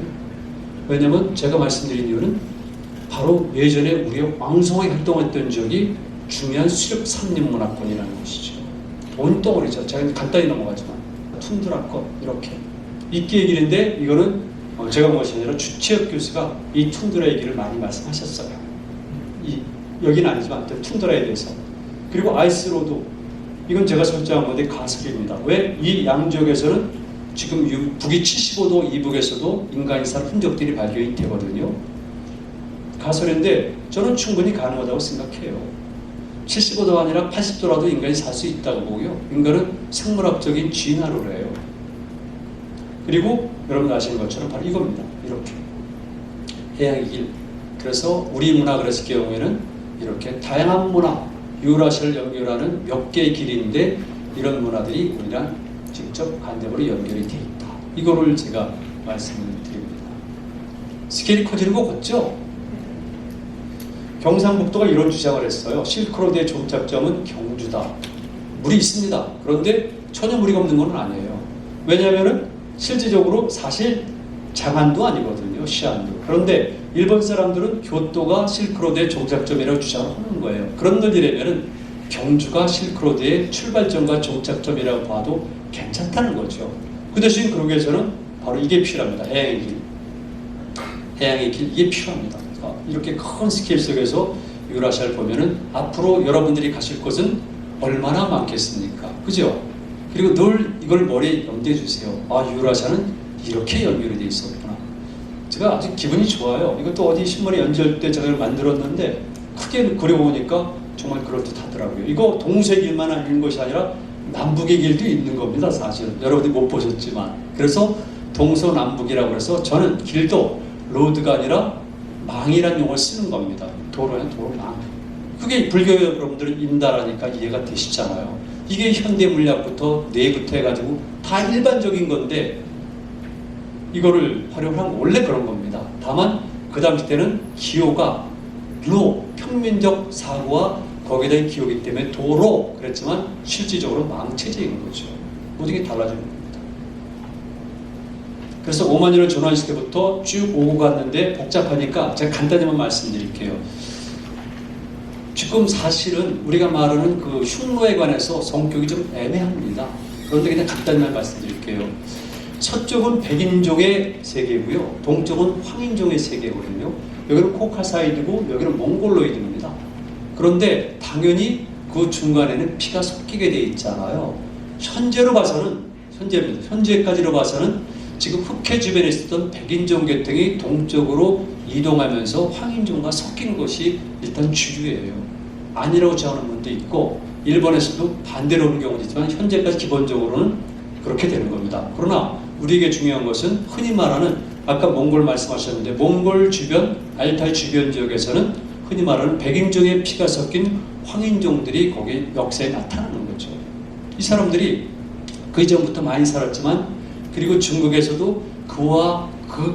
왜냐하면 제가 말씀드린 이유는 바로 예전에 우리가 왕성하게 활동했던 지역이 중요한 수렵 산림 문화권이라는 것이죠. 돈덩어리죠. 제가 간단히 넘어가지만 툰드라권 이렇게 있게 얘기했는데, 이거는 제가 본 것이 아니라 주채혁 교수가 이 툰드라 얘기를 많이 말씀하셨어요. 여기는 아니지만 툰드라에 대해서. 그리고 아이스로드, 이건 제가 설정한 건데 가설입니다. 왜? 이 양지역에서는 지금 북위 75도 이북에서도 인간이 산 흔적들이 발견이 되거든요. 가설인데 저는 충분히 가능하다고 생각해요. 75도가 아니라 80도라도 인간이 살 수 있다고 보고요. 인간은 생물학적인 진화를 해요. 그리고 여러분 아시는 것처럼 바로 이겁니다. 이렇게 해양의 길. 그래서 우리 문화 그랬을 경우에는 이렇게 다양한 문화, 유라시아를 연결하는 몇 개의 길인데 이런 문화들이 우리랑 직접 간접으로 연결이 되어 있다. 이거를 제가 말씀을 드립니다. 스케일이 커지는 거 같죠? 경상북도가 이런 주장을 했어요. 실크로드의 종착점은 경주다. 물이 있습니다. 그런데 전혀 물이 없는 건 아니에요. 왜냐하면 실질적으로 사실 장안도 아니거든요. 시안도. 그런데 일본 사람들은 교토가 실크로드의 종착점이라고 주장을 하는 거예요. 그런 논리라면은 경주가 실크로드의 출발점과 종착점이라고 봐도 괜찮다는 거죠. 그 대신 그러기 위해서는 바로 이게 필요합니다. 해양의 길. 해양의 길, 이게 필요합니다. 이렇게 큰 스케일 속에서 유라시아를 보면은 앞으로 여러분들이 가실 곳은 얼마나 많겠습니까? 그죠? 그리고 늘 이걸 머리에 염두해 주세요. 아, 유라시아는 이렇게 연결이 돼 있었구나. 제가 아주 기분이 좋아요. 이것도 어디 신문에 연재할 때 제가 이걸 만들었는데 크게 그려보니까 정말 그럴듯하더라고요. 이거 동서의 길만 있는 것이 아니라 남북의 길도 있는 겁니다. 사실 여러분들이 못 보셨지만. 그래서 동서남북이라고 해서 저는 길도 로드가 아니라 망이라는 용어를 쓰는 겁니다. 도로는 도로망. 그게 불교 여러분들은 인다라니까 이해가 되시잖아요. 이게 현대 물리학부터 뇌부터 해가지고 다 일반적인 건데 이거를 활용한 건 원래 그런 겁니다. 다만 그 당시 때는 기호가 평민적 사고와 거기에 기호기 때문에 도로 그랬지만 실질적으로 망체제인 거죠. 모든 게 달라지는 겁니다. 그래서 오마니를 전환했을 때부터 쭉 오고 갔는데 복잡하니까 제가 간단히만 말씀드릴게요. 지금 사실은 우리가 말하는 그 흉노에 관해서 성격이 좀 애매합니다. 그런데 그냥 간단히만 말씀드릴게요. 서쪽은 백인종의 세계고요. 동쪽은 황인종의 세계거든요. 여기는 코카사이드고 여기는 몽골로이드입니다. 그런데 당연히 그 중간에는 피가 섞이게 돼 있잖아요. 현재까지로 봐서는 지금 흑해 주변에 있었던 백인종 계통이 동쪽으로 이동하면서 황인종과 섞이는 것이 일단 주류예요. 아니라고 주장하는 분도 있고 일본에서도 반대로 오는 경우도 있지만 현재까지 기본적으로는 그렇게 되는 겁니다. 그러나 우리에게 중요한 것은 흔히 말하는 아까 몽골 말씀하셨는데 몽골 주변, 알타이 주변 지역에서는 흔히 말하는 백인종의 피가 섞인 황인종들이 거기 역사에 나타나는 거죠. 이 사람들이 그 이전부터 많이 살았지만 그리고 중국에서도 그와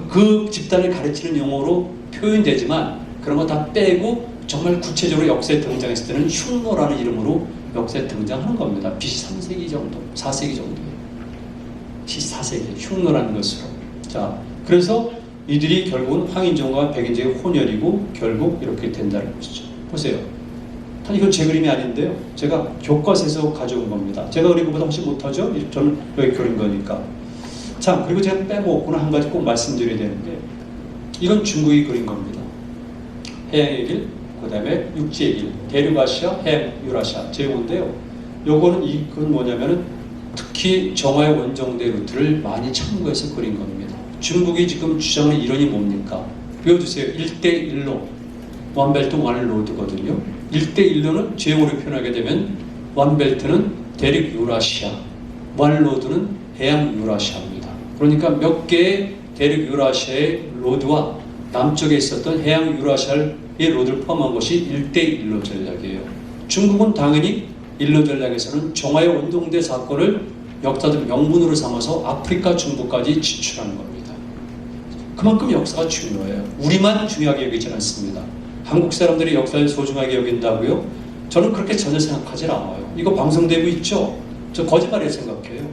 그 집단을 가르치는 용어로 표현되지만 그런 거 다 빼고 정말 구체적으로 역사에 등장했을 때는 흉노라는 이름으로 역사에 등장하는 겁니다. BC 3세기 정도, 4세기 정도에. BC 4세기 흉노라는 것으로. 자, 그래서 이들이 결국은 황인종과 백인종의 혼혈이고 결국 이렇게 된다는 것이죠. 보세요. 이건 제 그림이 아닌데요. 제가 교과서에서 가져온 겁니다. 제가 그린 것보다 훨씬 못하죠? 저는 여기 그린 거니까. 자, 그리고 제가 빼먹었구나 한 가지 꼭 말씀드려야 되는데 이건 중국이 그린 겁니다. 해양의 길, 그 다음에 육지의 길, 대륙아시아, 해양 유라시아 제공인데요. 요거는 이건 뭐냐면은 특히 정화의 원정대 루트를 많이 참고해서 그린 겁니다. 중국이 지금 주장하는 이론이 뭡니까? 외워주세요. 1대1로 원벨트 원로드거든요. 1대1로는 제형으로 표현하게 되면 원벨트는 대륙 유라시아, 원로드는 해양 유라시아입니다. 그러니까 몇 개의 대륙 유라시아의 로드와 남쪽에 있었던 해양 유라시아의 로드를 포함한 것이 1대1로 전략이에요. 중국은 당연히 일로 전략에서는 정화의 원동대 사건을 역사적 명분으로 삼아서 아프리카 중부까지 진출하는 겁니다. 그만큼 역사가 중요해요. 우리만 중요하게 여기지 않습니다. 한국 사람들이 역사를 소중하게 여긴다고요? 저는 그렇게 전혀 생각하지 않아요. 이거 방송되고 있죠? 저 거짓말이라고 생각해요.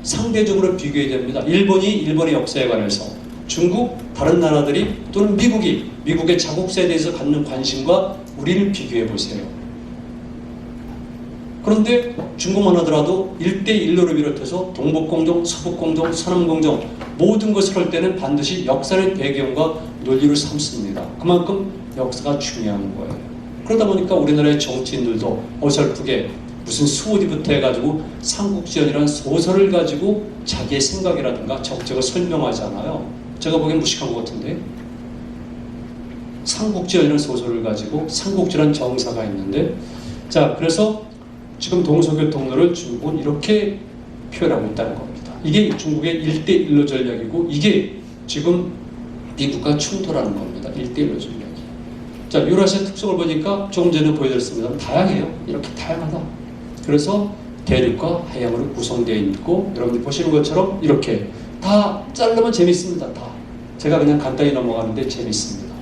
상대적으로 비교해야 됩니다. 일본이 일본의 역사에 관해서 중국, 다른 나라들이 또는 미국이 미국의 자국사에 대해서 갖는 관심과 우리를 비교해 보세요. 그런데 중국만 하더라도 1대1로를 비롯해서 동북공정, 서북공정, 서남공정 모든 것을 할 때는 반드시 역사의 배경과 논리를 삼습니다. 그만큼 역사가 중요한 거예요. 그러다 보니까 우리나라의 정치인들도 어설프게 무슨 수호디부터 해가지고 삼국지연이라는 소설을 가지고 자기의 생각이라든가 적적을 설명하잖아요. 제가 보기엔 무식한 것 같은데 삼국지연이라는 소설을 가지고 삼국지라는 정사가 있는데 자 그래서 지금 동서교통로를 중국은 이렇게 표현하고 있다는 겁니다. 이게 중국의 1대1로 전략이고 이게 지금 미국과 충돌하는 겁니다. 1대1로 전략이. 자, 유라시아 특성을 보니까 조금 전에 보여드렸습니다. 다양해요. 이렇게 다양하다. 그래서 대륙과 해양으로 구성되어 있고 여러분들 보시는 것처럼 이렇게 다 자르면 재밌습니다. 다. 제가 그냥 간단히 넘어가는데 재밌습니다.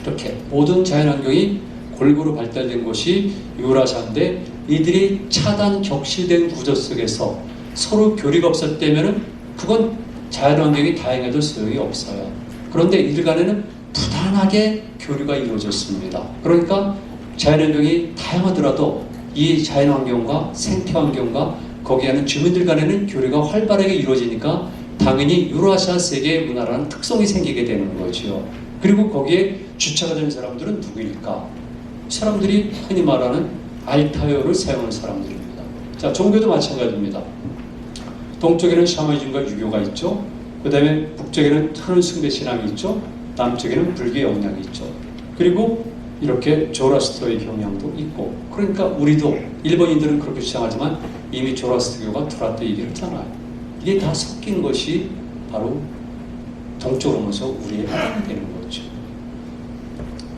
이렇게 모든 자연환경이 골고루 발달된 곳이 유라시아인데 이들이 차단 격실된 구조 속에서 서로 교류가 없었다면은 그건 자연환경이 다양해도 소용이 없어요. 그런데 이들 간에는 부단하게 교류가 이루어졌습니다. 그러니까 자연환경이 다양하더라도 이 자연환경과 생태환경과 거기에는 주민들 간에는 교류가 활발하게 이루어지니까 당연히 유라시아 세계의 문화라는 특성이 생기게 되는 거죠. 그리고 거기에 주체가 된 사람들은 누구일까? 사람들이 흔히 말하는 알타이어를 사용하는 사람들입니다. 자, 종교도 마찬가지입니다. 동쪽에는 샤머니즘과 유교가 있죠. 그 다음에 북쪽에는 천은 숭배 신앙이 있죠. 남쪽에는 불교 영향이 있죠. 그리고 이렇게 조라스터의 경향도 있고, 그러니까 우리도 일본인들은 그렇게 주장하지만 이미 조라스터교가 들어왔다 얘기를 했잖아요. 이게 다 섞인 것이 바로 동쪽으로 오면서 우리의 하나가 되는 거죠.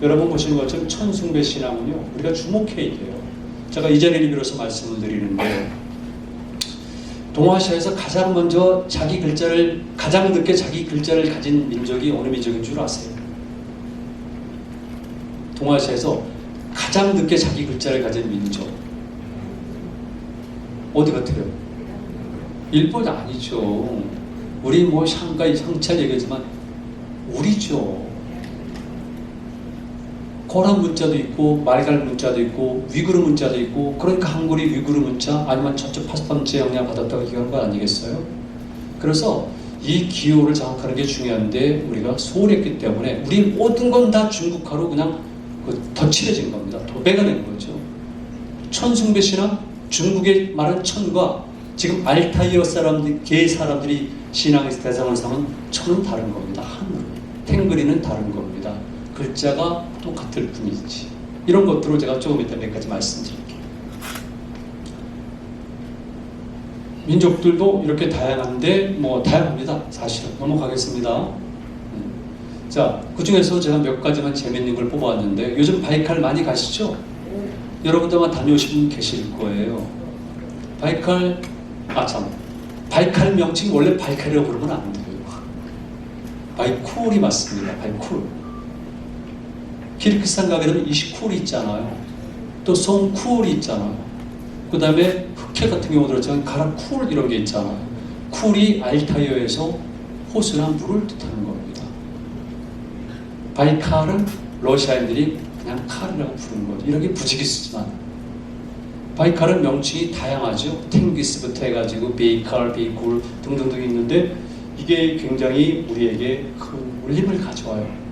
여러분 보시는 것처럼 천숭배 신앙은요, 우리가 주목해야 돼요. 제가 이 자리를 빌어서 말씀을 드리는데, 동아시아에서 가장 먼저 가장 늦게 자기 글자를 가진 민족이 어느 민족인 줄 아세요? 동아시아에서 가장 늦게 자기 글자를 가진 민족 어디 같아요? 일본 아니죠. 우리 뭐 샹가이 성찰 얘기하지만 우리죠. 코란 문자도 있고 말갈 문자도 있고 위구르 문자도 있고, 그러니까 한글이 위구르 문자 아니면 저쪽 파스판제 영향 받았다고 얘기한 거 아니겠어요? 그래서 이 기호를 장악하는 게 중요한데 우리가 소홀했기 때문에 우리 모든 건 다 중국화로 그냥 덧칠해진 겁니다. 도배가 된 거죠. 천숭배 신앙, 중국의 말한 천과 지금 알타이어 계 사람들이 신앙에서 대상을 삼은 천은 다른 겁니다. 한글, 탱글이는 다른 겁니다. 글자가 똑같을 뿐이지. 이런 것들을 제가 조금 이따 몇 가지 말씀드릴게요. 민족들도 이렇게 다양한데 다양합니다. 사실은. 넘어가겠습니다. 자, 그 중에서 제가 몇 가지만 재밌는 걸 뽑아왔는데, 요즘 바이칼 많이 가시죠? 여러분도 아마 다녀오신 분 계실 거예요. 바이칼 명칭 원래 바이칼이라고 부르면 안 돼요. 바이쿨이 맞습니다. 바이쿨. 키르기스탄 가게 되면 이시쿨이 있잖아요. 또 송쿨이 있잖아요. 그 다음에 흑해 같은 경우도 그렇지만 가라쿨 이런 게 있잖아요. 쿨이 알타이어에서 호수나 물을 뜻하는 겁니다. 바이칼은 러시아인들이 그냥 칼이라고 부르는 거죠. 이렇게 부지기수지만 바이칼은 명칭이 다양하죠. 탱기스부터 해가지고 베이칼, 베이쿨 등등등 있는데 이게 굉장히 우리에게 큰 울림을 가져와요.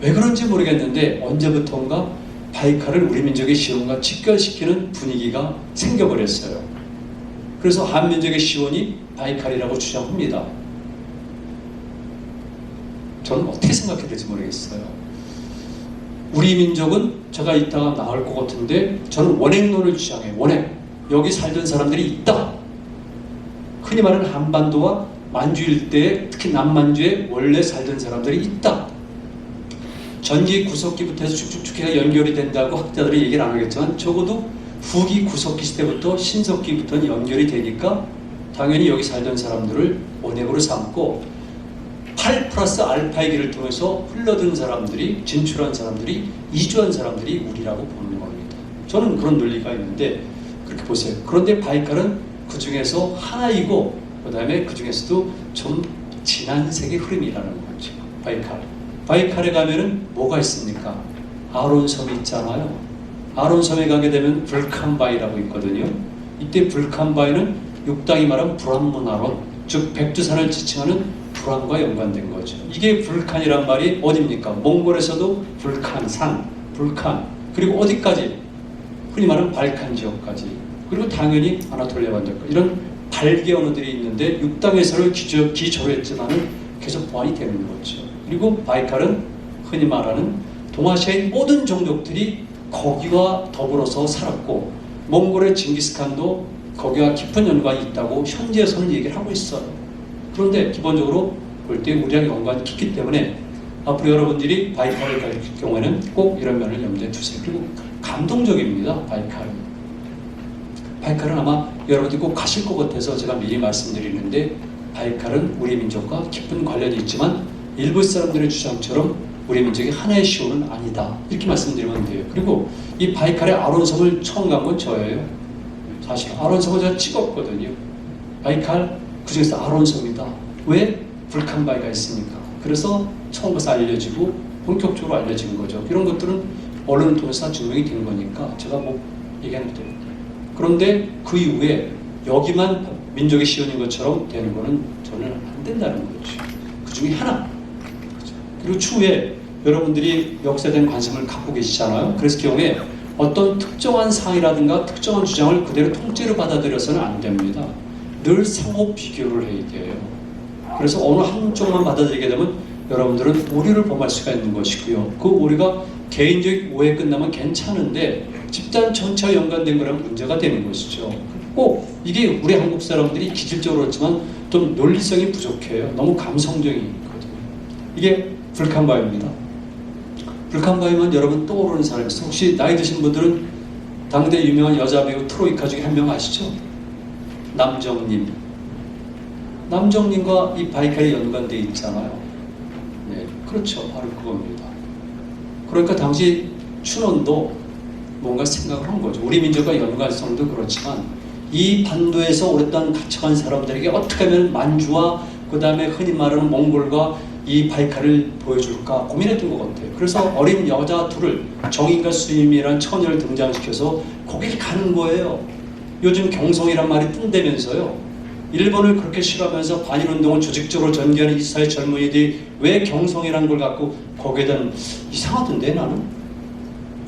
왜 그런지 모르겠는데 언제부턴가 바이칼을 우리 민족의 시온과 직결시키는 분위기가 생겨버렸어요. 그래서 한민족의 시온이 바이칼이라고 주장합니다. 저는 어떻게 생각해야 될지 모르겠어요. 우리 민족은 제가 이따가 나올 것 같은데 저는 원액론을 주장해요. 원액. 여기 살던 사람들이 있다. 흔히 말하는 한반도와 만주 일대에, 특히 남만주에 원래 살던 사람들이 있다. 전기 구석기부터 해서 쭉쭉쭉 해서 연결이 된다고 학자들이 얘기를 안 하겠지만 적어도 후기 구석기 시대부터 신석기부터는 연결이 되니까 당연히 여기 살던 사람들을 원액으로 삼고 8 플러스 알파의 길을 통해서 흘러든 사람들이, 진출한 사람들이, 이주한 사람들이 우리라고 보는 겁니다. 저는 그런 논리가 있는데 그렇게 보세요. 그런데 바이칼은 그 중에서 하나이고 그 다음에 그 중에서도 좀 지난 세계 흐름이라는 거죠. 바이칼에 가면은 뭐가 있습니까? 아론섬이 있잖아요. 아론섬에 가게 되면 불칸바이라고 있거든요. 이때 불칸바이는 육당이 말하면 불안문화론, 즉 백두산을 지칭하는 불안과 연관된 거죠. 이게 불칸이란 말이 어디입니까? 몽골에서도 불칸산, 불칸, 그리고 어디까지? 흔히 말하는 발칸 지역까지, 그리고 당연히 아나톨리아 반도까지 이런 발개 언어들이 있는데 육당에서를 기초로 했지만은 계속 보완이 되는 거죠. 그리고 바이칼은 흔히 말하는 동아시아의 모든 종족들이 거기와 더불어서 살았고 몽골의 징기스칸도 거기와 깊은 연관이 있다고 현지에서는 얘기를 하고 있어요. 그런데 기본적으로 볼 때 우리랑 연관이 깊기 때문에 앞으로 여러분들이 바이칼을 갈 경우에는 꼭 이런 면을 염두에 두세요. 그리고 감동적입니다. 바이칼은 아마 여러분들이 꼭 가실 것 같아서 제가 미리 말씀드리는데, 바이칼은 우리 민족과 깊은 관련이 있지만 일부 사람들의 주장처럼 우리 민족이 하나의 시온은 아니다. 이렇게 말씀드리면 돼요. 그리고 이 바이칼의 아론섬을 처음 간 건 저예요. 사실 아론섬을 제가 찍었거든요. 바이칼 그중에서 아론섬이다. 왜? 불칸바이가 있으니까. 그래서 처음부터 알려지고 본격적으로 알려진 거죠. 이런 것들은 언론을 통해서 다 증명이 된 거니까 제가 뭐 얘기하는 돼요. 그런데 그 이후에 여기만 민족의 시연인 것처럼 되는 거는 저는 안 된다는 거죠. 그 중에 하나. 그리고 추후에 여러분들이 역사에 대한 관심을 갖고 계시잖아요. 그래서 경우에 어떤 특정한 사항이라든가 특정한 주장을 그대로 통째로 받아들여서는 안 됩니다. 늘 상호 비교를 해야 돼요. 그래서 어느 한쪽만 받아들이게 되면 여러분들은 오류를 범할 수가 있는 것이고요. 그 오류가 개인적 오해에 끝나면 괜찮은데 집단 전체와 연관된 거라면 문제가 되는 것이죠. 꼭 이게 우리 한국 사람들이 기질적으로 그렇지만 좀 논리성이 부족해요. 너무 감성적이거든요. 이게 불칸바이입니다. 불칸바이만 여러분 떠오르는 사람이 있어요. 혹시 나이 드신 분들은 당대 유명한 여자 배우 트로이카 중에 한 명 아시죠? 남정님. 남정님과 이 바이칼이 연관되어 있잖아요. 네, 그렇죠. 바로 그겁니다. 그러니까 당시 춘원도 뭔가 생각을 한 거죠. 우리 민족과 연관성도 그렇지만 이 반도에서 오랫동안 갇혀간 사람들에게 어떻게 하면 만주와 그 다음에 흔히 말하는 몽골과 이 바이칼을 보여줄까 고민했던 것 같아요. 그래서 어린 여자 둘을 정인과 수임이라는 처녀를 등장시켜서 거길 가는 거예요. 요즘 경성이란 말이 뜬다면서요. 일본을 그렇게 싫어하면서 반일운동을 조직적으로 전개하는 이스라엘 젊은이들이 왜 경성이라는 걸 갖고 거기에다 이상하던데 나는?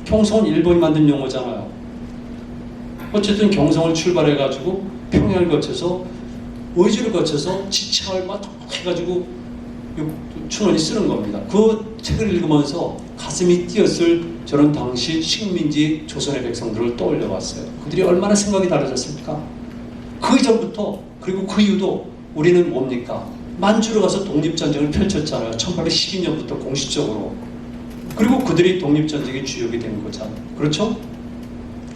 경성은 일본이 만든 용어잖아요. 어쨌든 경성을 출발해가지고 평양을 거쳐서 의지를 거쳐서 지창을 막 해가지고 춘원이 쓰는 겁니다. 그 책을 읽으면서 가슴이 뛰었을 저는 당시 식민지 조선의 백성들을 떠올려 봤어요. 그들이 얼마나 생각이 달라졌을까? 그 이전부터 그리고 그 이후도 우리는 뭡니까? 만주로 가서 독립전쟁을 펼쳤잖아요. 1812년부터 공식적으로. 그리고 그들이 독립전쟁의 주역이 된 거잖아요. 그렇죠?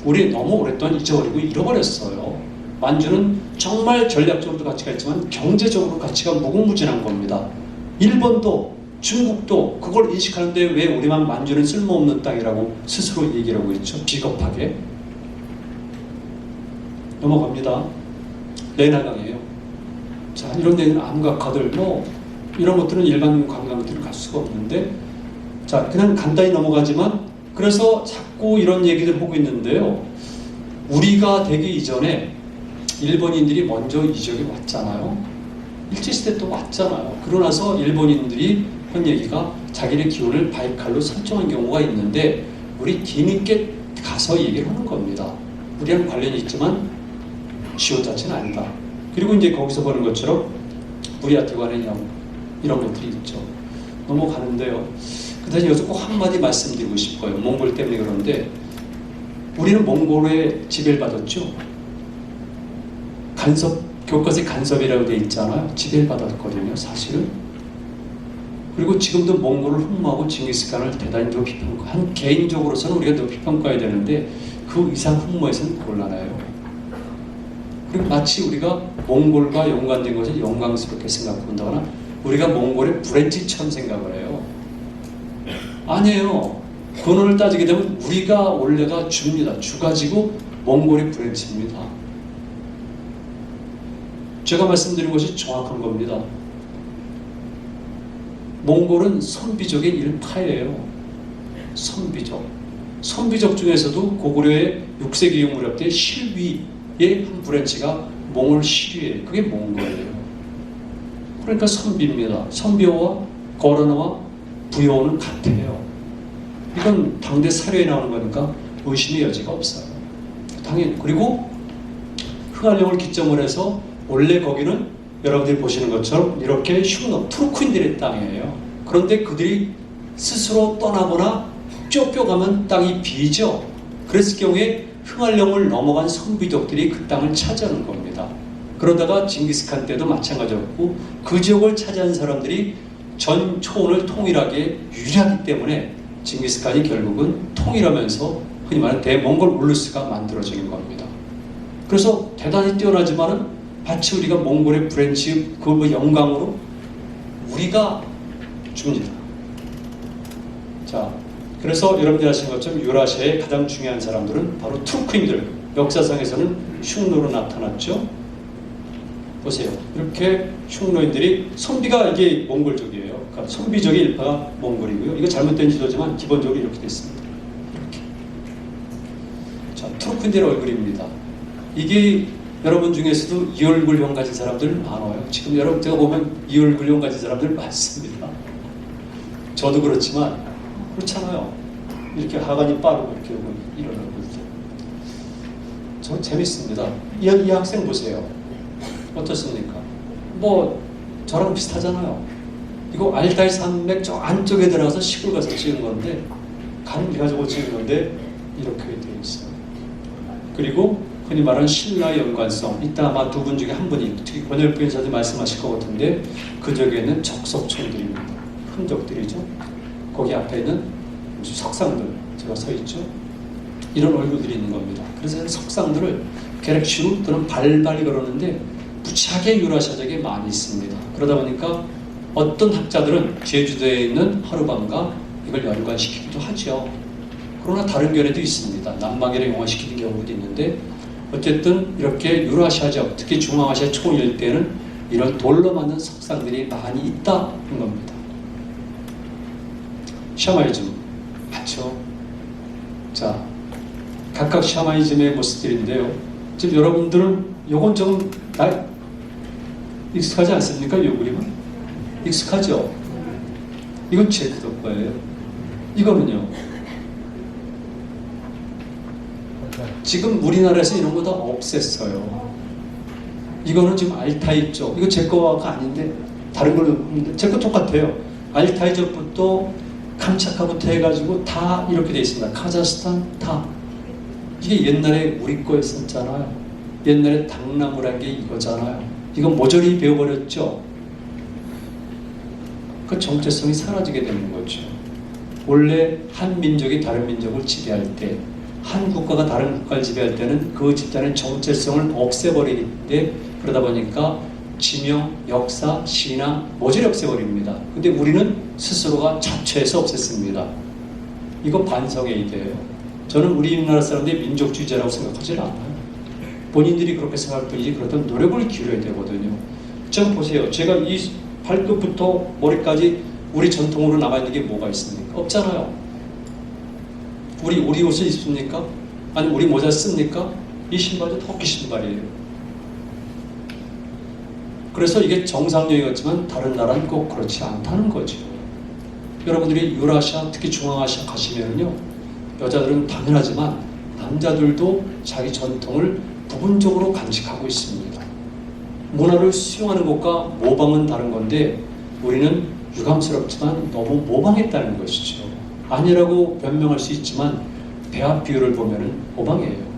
우리 너무 오랫동안 잊어버리고 잃어버렸어요. 만주는 정말 전략적으로도 가치가 있지만 경제적으로 가치가 무궁무진한 겁니다. 일본도 중국도 그걸 인식하는데 왜 우리만 만주는 쓸모없는 땅이라고 스스로 얘기를 하고 있죠. 비겁하게. 넘어갑니다. 레나강이에요. 자, 이런 데는 암각화들 뭐 이런 것들은 일반 관광객들은 갈 수가 없는데 자, 그냥 간단히 넘어가지만 그래서 자꾸 이런 얘기를 하고 있는데요. 우리가 되기 이전에 일본인들이 먼저 이 지역에 왔잖아요. 일제시대 또 왔잖아요. 그러고 나서 일본인들이 한 얘기가 자기네 기운을 바이칼로 설정한 경우가 있는데 우리 뒤늦게 가서 얘기를 하는 겁니다. 우리랑 관련이 있지만 지원 자체는 아니다. 그리고 이제 거기서 보는 것처럼 우리한테 관한 이런 것들이 있죠. 넘어가는데요. 그다음에 여기서 꼭 한마디 말씀드리고 싶어요. 몽골 때문에 그런데 우리는 몽골에 지배를 받았죠. 교과서에 간섭이라고 돼 있잖아요. 지배를 받았거든요. 사실은. 그리고 지금도 몽골을 흠모하고 징기스칸을 대단히 높이 평가. 개인적으로서는 우리가 높이 평가해야 되는데 그 이상 흠모해서는 곤란해요. 그리고 마치 우리가 몽골과 연관된 것을 영광스럽게 생각한다거나 우리가 몽골의 브랜치처럼 생각을 해요. 아니에요. 근원을 따지게 되면 우리가 원래가 주입니다. 주 가지고 몽골이 브랜치입니다. 제가 말씀드린 것이 정확한 겁니다. 몽골은 선비족의 일파예요. 선비족. 선비족 중에서도 고구려의 6세기 무렵 때 실위의 한 브랜치가 몽골 실위예요. 그게 몽골이에요. 그러니까 선비입니다. 선비어와 거란어와 부여어는 같아요. 이건 당대 사료에 나오는 거니까 의심의 여지가 없어요. 당연히. 그리고 흥할령을 기점으로 해서 원래 거기는 여러분들이 보시는 것처럼 이렇게 흉노, 투르크인들의 땅이에요. 그런데 그들이 스스로 떠나거나 쫓겨가면 땅이 비죠. 그랬을 경우에 흥할령을 넘어간 선비족들이 그 땅을 차지하는 겁니다. 그러다가 징기스칸 때도 마찬가지였고 그 지역을 차지한 사람들이 전 초원을 통일하게 유리하기 때문에 징기스칸이 결국은 통일하면서 흔히 말하는 대몽골 울루스가 만들어지는 겁니다. 그래서 대단히 뛰어나지만은 마치 우리가 몽골의 브랜치 그 영광으로 우리가 줍니다. 자, 그래서 여러분들이 아시는 것처럼 유라시아의 가장 중요한 사람들은 바로 투르크인들, 역사상에서는 흉노로 나타났죠. 보세요. 이렇게 흉노인들이 선비가 이게 몽골족이에요. 그러니까 선비족의 일파가 몽골이고요. 이거 잘못된 지도지만 기본적으로 이렇게 됐습니다. 이렇게. 자, 투르크인들의 얼굴입니다. 이게 여러분 중에서도 이 얼굴형 가진 사람들 많아요. 지금 여러분 제가 보면 이 얼굴형 가진 사람들 많습니다. 저도 그렇지만 그렇잖아요. 이렇게 하관이 빠르고 이렇게 이런 얼굴들. 저 재밌습니다. 이 학생 보세요. 어떻습니까? 뭐 저랑 비슷하잖아요. 이거 알타이 산맥 저 안쪽에 들어가서 시골 가서 찍은 건데 간 가지고 찍은 건데 이렇게 되어 있어요. 그리고 흔히 말하는 신라의 연관성. 이따 아마 두 분 중에 한 분이 특히 권열 부인사도 말씀하실 것 같은데 그 적에는 적석촌들입니다. 흔적들이죠. 거기 앞에 있는 석상들 제가 서 있죠. 이런 얼굴들이 있는 겁니다. 그래서 석상들을 게렉슈 또는 발발이 걸었는데 무지하게 유라시아적이 많이 있습니다. 그러다 보니까 어떤 학자들은 제주도에 있는 하루방과 이걸 연관시키기도 하죠. 그러나 다른 견해도 있습니다. 남방계를 연관시키는 경우도 있는데 어쨌든 이렇게 유라시아적, 특히 중앙아시아 초일 때는 이런 돌로 만든 석상들이 많이 있다는 겁니다. 샤마니즘 맞죠? 자, 각각 샤마니즘의 모습들인데요. 지금 여러분들은 요건 좀 익숙하지 않습니까? 이 그림은? 익숙하죠? 이건 제트도 거예요. 이거는요. 지금 우리나라에서 이런 거 다 없앴어요. 이거는 지금 알타이 쪽. 이거 제 거가 아닌데 다른 걸로 제 거 똑같아요. 알타이 쪽부터 감차카부터 해가지고 다 이렇게 돼 있습니다. 카자흐스탄 다. 이게 옛날에 우리 거였었잖아요. 옛날에 당나무란 게 이거잖아요. 이거 모조리 배워버렸죠. 그 정체성이 사라지게 되는 거죠. 원래 한 민족이 다른 민족을 지배할 때, 한 국가가 다른 국가를 지배할 때는 그 집단의 정체성을 없애버리기 때문에 그러다 보니까 지명, 역사, 신앙 모조리 없애버립니다. 근데 우리는 스스로가 자초해서 없앴습니다. 이거 반성의 이데예요. 저는 우리나라 사람들이 민족주의자라고 생각하지 않아요. 본인들이 그렇게 생각할 뿐이지 그렇다면 노력을 기울여야 되거든요. 좀 보세요. 제가 이 발끝부터 머리까지 우리 전통으로 남아있는 게 뭐가 있습니까? 없잖아요. 우리 옷을 입습니까? 아니 우리 모자 씁니까? 이 신발도 터키 신발이에요. 그래서 이게 정상적인 것지만 다른 나라는 꼭 그렇지 않다는 거죠. 여러분들이 유라시아 특히 중앙아시아 가시면요 여자들은 당연하지만 남자들도 자기 전통을 부분적으로 간직하고 있습니다. 문화를 수용하는 것과 모방은 다른 건데 우리는 유감스럽지만 너무 모방했다는 것이죠. 아니라고 변명할 수 있지만 배합 비율을 보면은 모방이에요.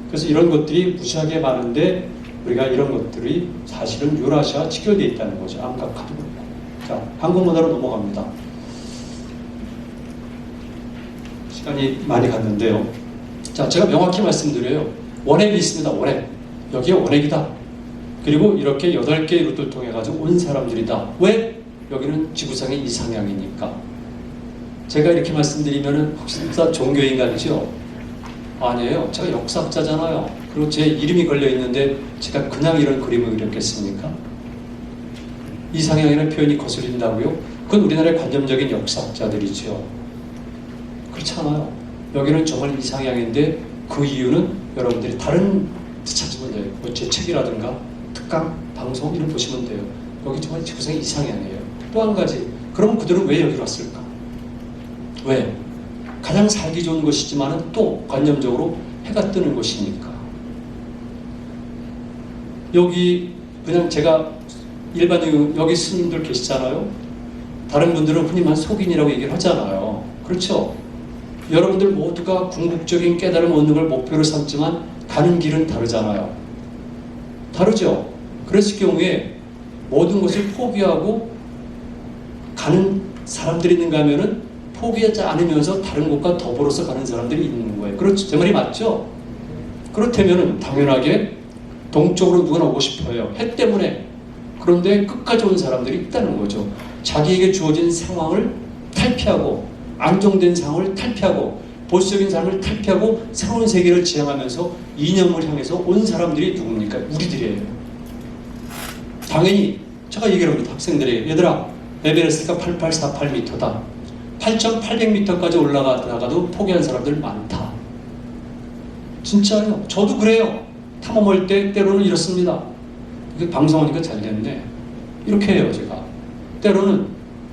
그래서 이런 것들이 무지하게 많은데 우리가 이런 것들이 사실은 유라시아와 직결되어 있다는 거죠. 암각화도 그렇고. 자, 한국 문화로 넘어갑니다. 시간이 많이 갔는데요. 자, 제가 명확히 말씀드려요. 원액이 있습니다. 원액. 여기에 원액이다. 그리고 이렇게 8개의 루트를 통해 가지고 온 사람들이다. 왜? 여기는 지구상의 이상향이니까. 제가 이렇게 말씀드리면은 혹시 종교인간이죠? 아니에요. 제가 역사학자잖아요. 그리고 제 이름이 걸려 있는데 제가 그냥 이런 그림을 그렸겠습니까? 이상향이라는 표현이 거슬린다고요? 그건 우리나라의 관념적인 역사학자들이죠. 그렇잖아요. 여기는 정말 이상향인데 그 이유는 여러분들이 다른 데 찾으면 돼요. 뭐 제 책이라든가 특강, 방송 이런 거 보시면 돼요. 여기 정말 지구상의 이상향이에요. 또 한 가지, 그럼 그들은 왜 여기로 왔을까? 왜? 가장 살기 좋은 것이지만 또 관념적으로 해가 뜨는 곳이니까. 여기 그냥 제가 일반적인 여기 스님들 계시잖아요. 다른 분들은 흔히 말 속인이라고 얘기를 하잖아요. 그렇죠? 여러분들 모두가 궁극적인 깨달음 얻는 걸 목표로 삼지만 가는 길은 다르잖아요. 다르죠? 그랬을 경우에 모든 것을 포기하고 가는 사람들이 있는가 하면은 포기하지 않으면서 다른 곳과 더불어서 가는 사람들이 있는 거예요. 그렇죠? 제 말이 맞죠? 그렇다면 당연하게 동쪽으로 누구나 오고 싶어요. 해 때문에. 그런데 끝까지 온 사람들이 있다는 거죠. 자기에게 주어진 상황을 탈피하고 안정된 상황을 탈피하고 보수적인 삶을 탈피하고 새로운 세계를 지향하면서 이념을 향해서 온 사람들이 누굽니까? 우리들이에요. 당연히 제가 얘기를 합니다. 학생들에게 얘들아 에베레스트가 8848m다. 8800m까지 올라가다가도 포기한 사람들 많다. 진짜요. 저도 그래요. 탐험할 때 때로는 이렇습니다. 이게 방송하니까 잘 됐네. 이렇게 해요 제가. 때로는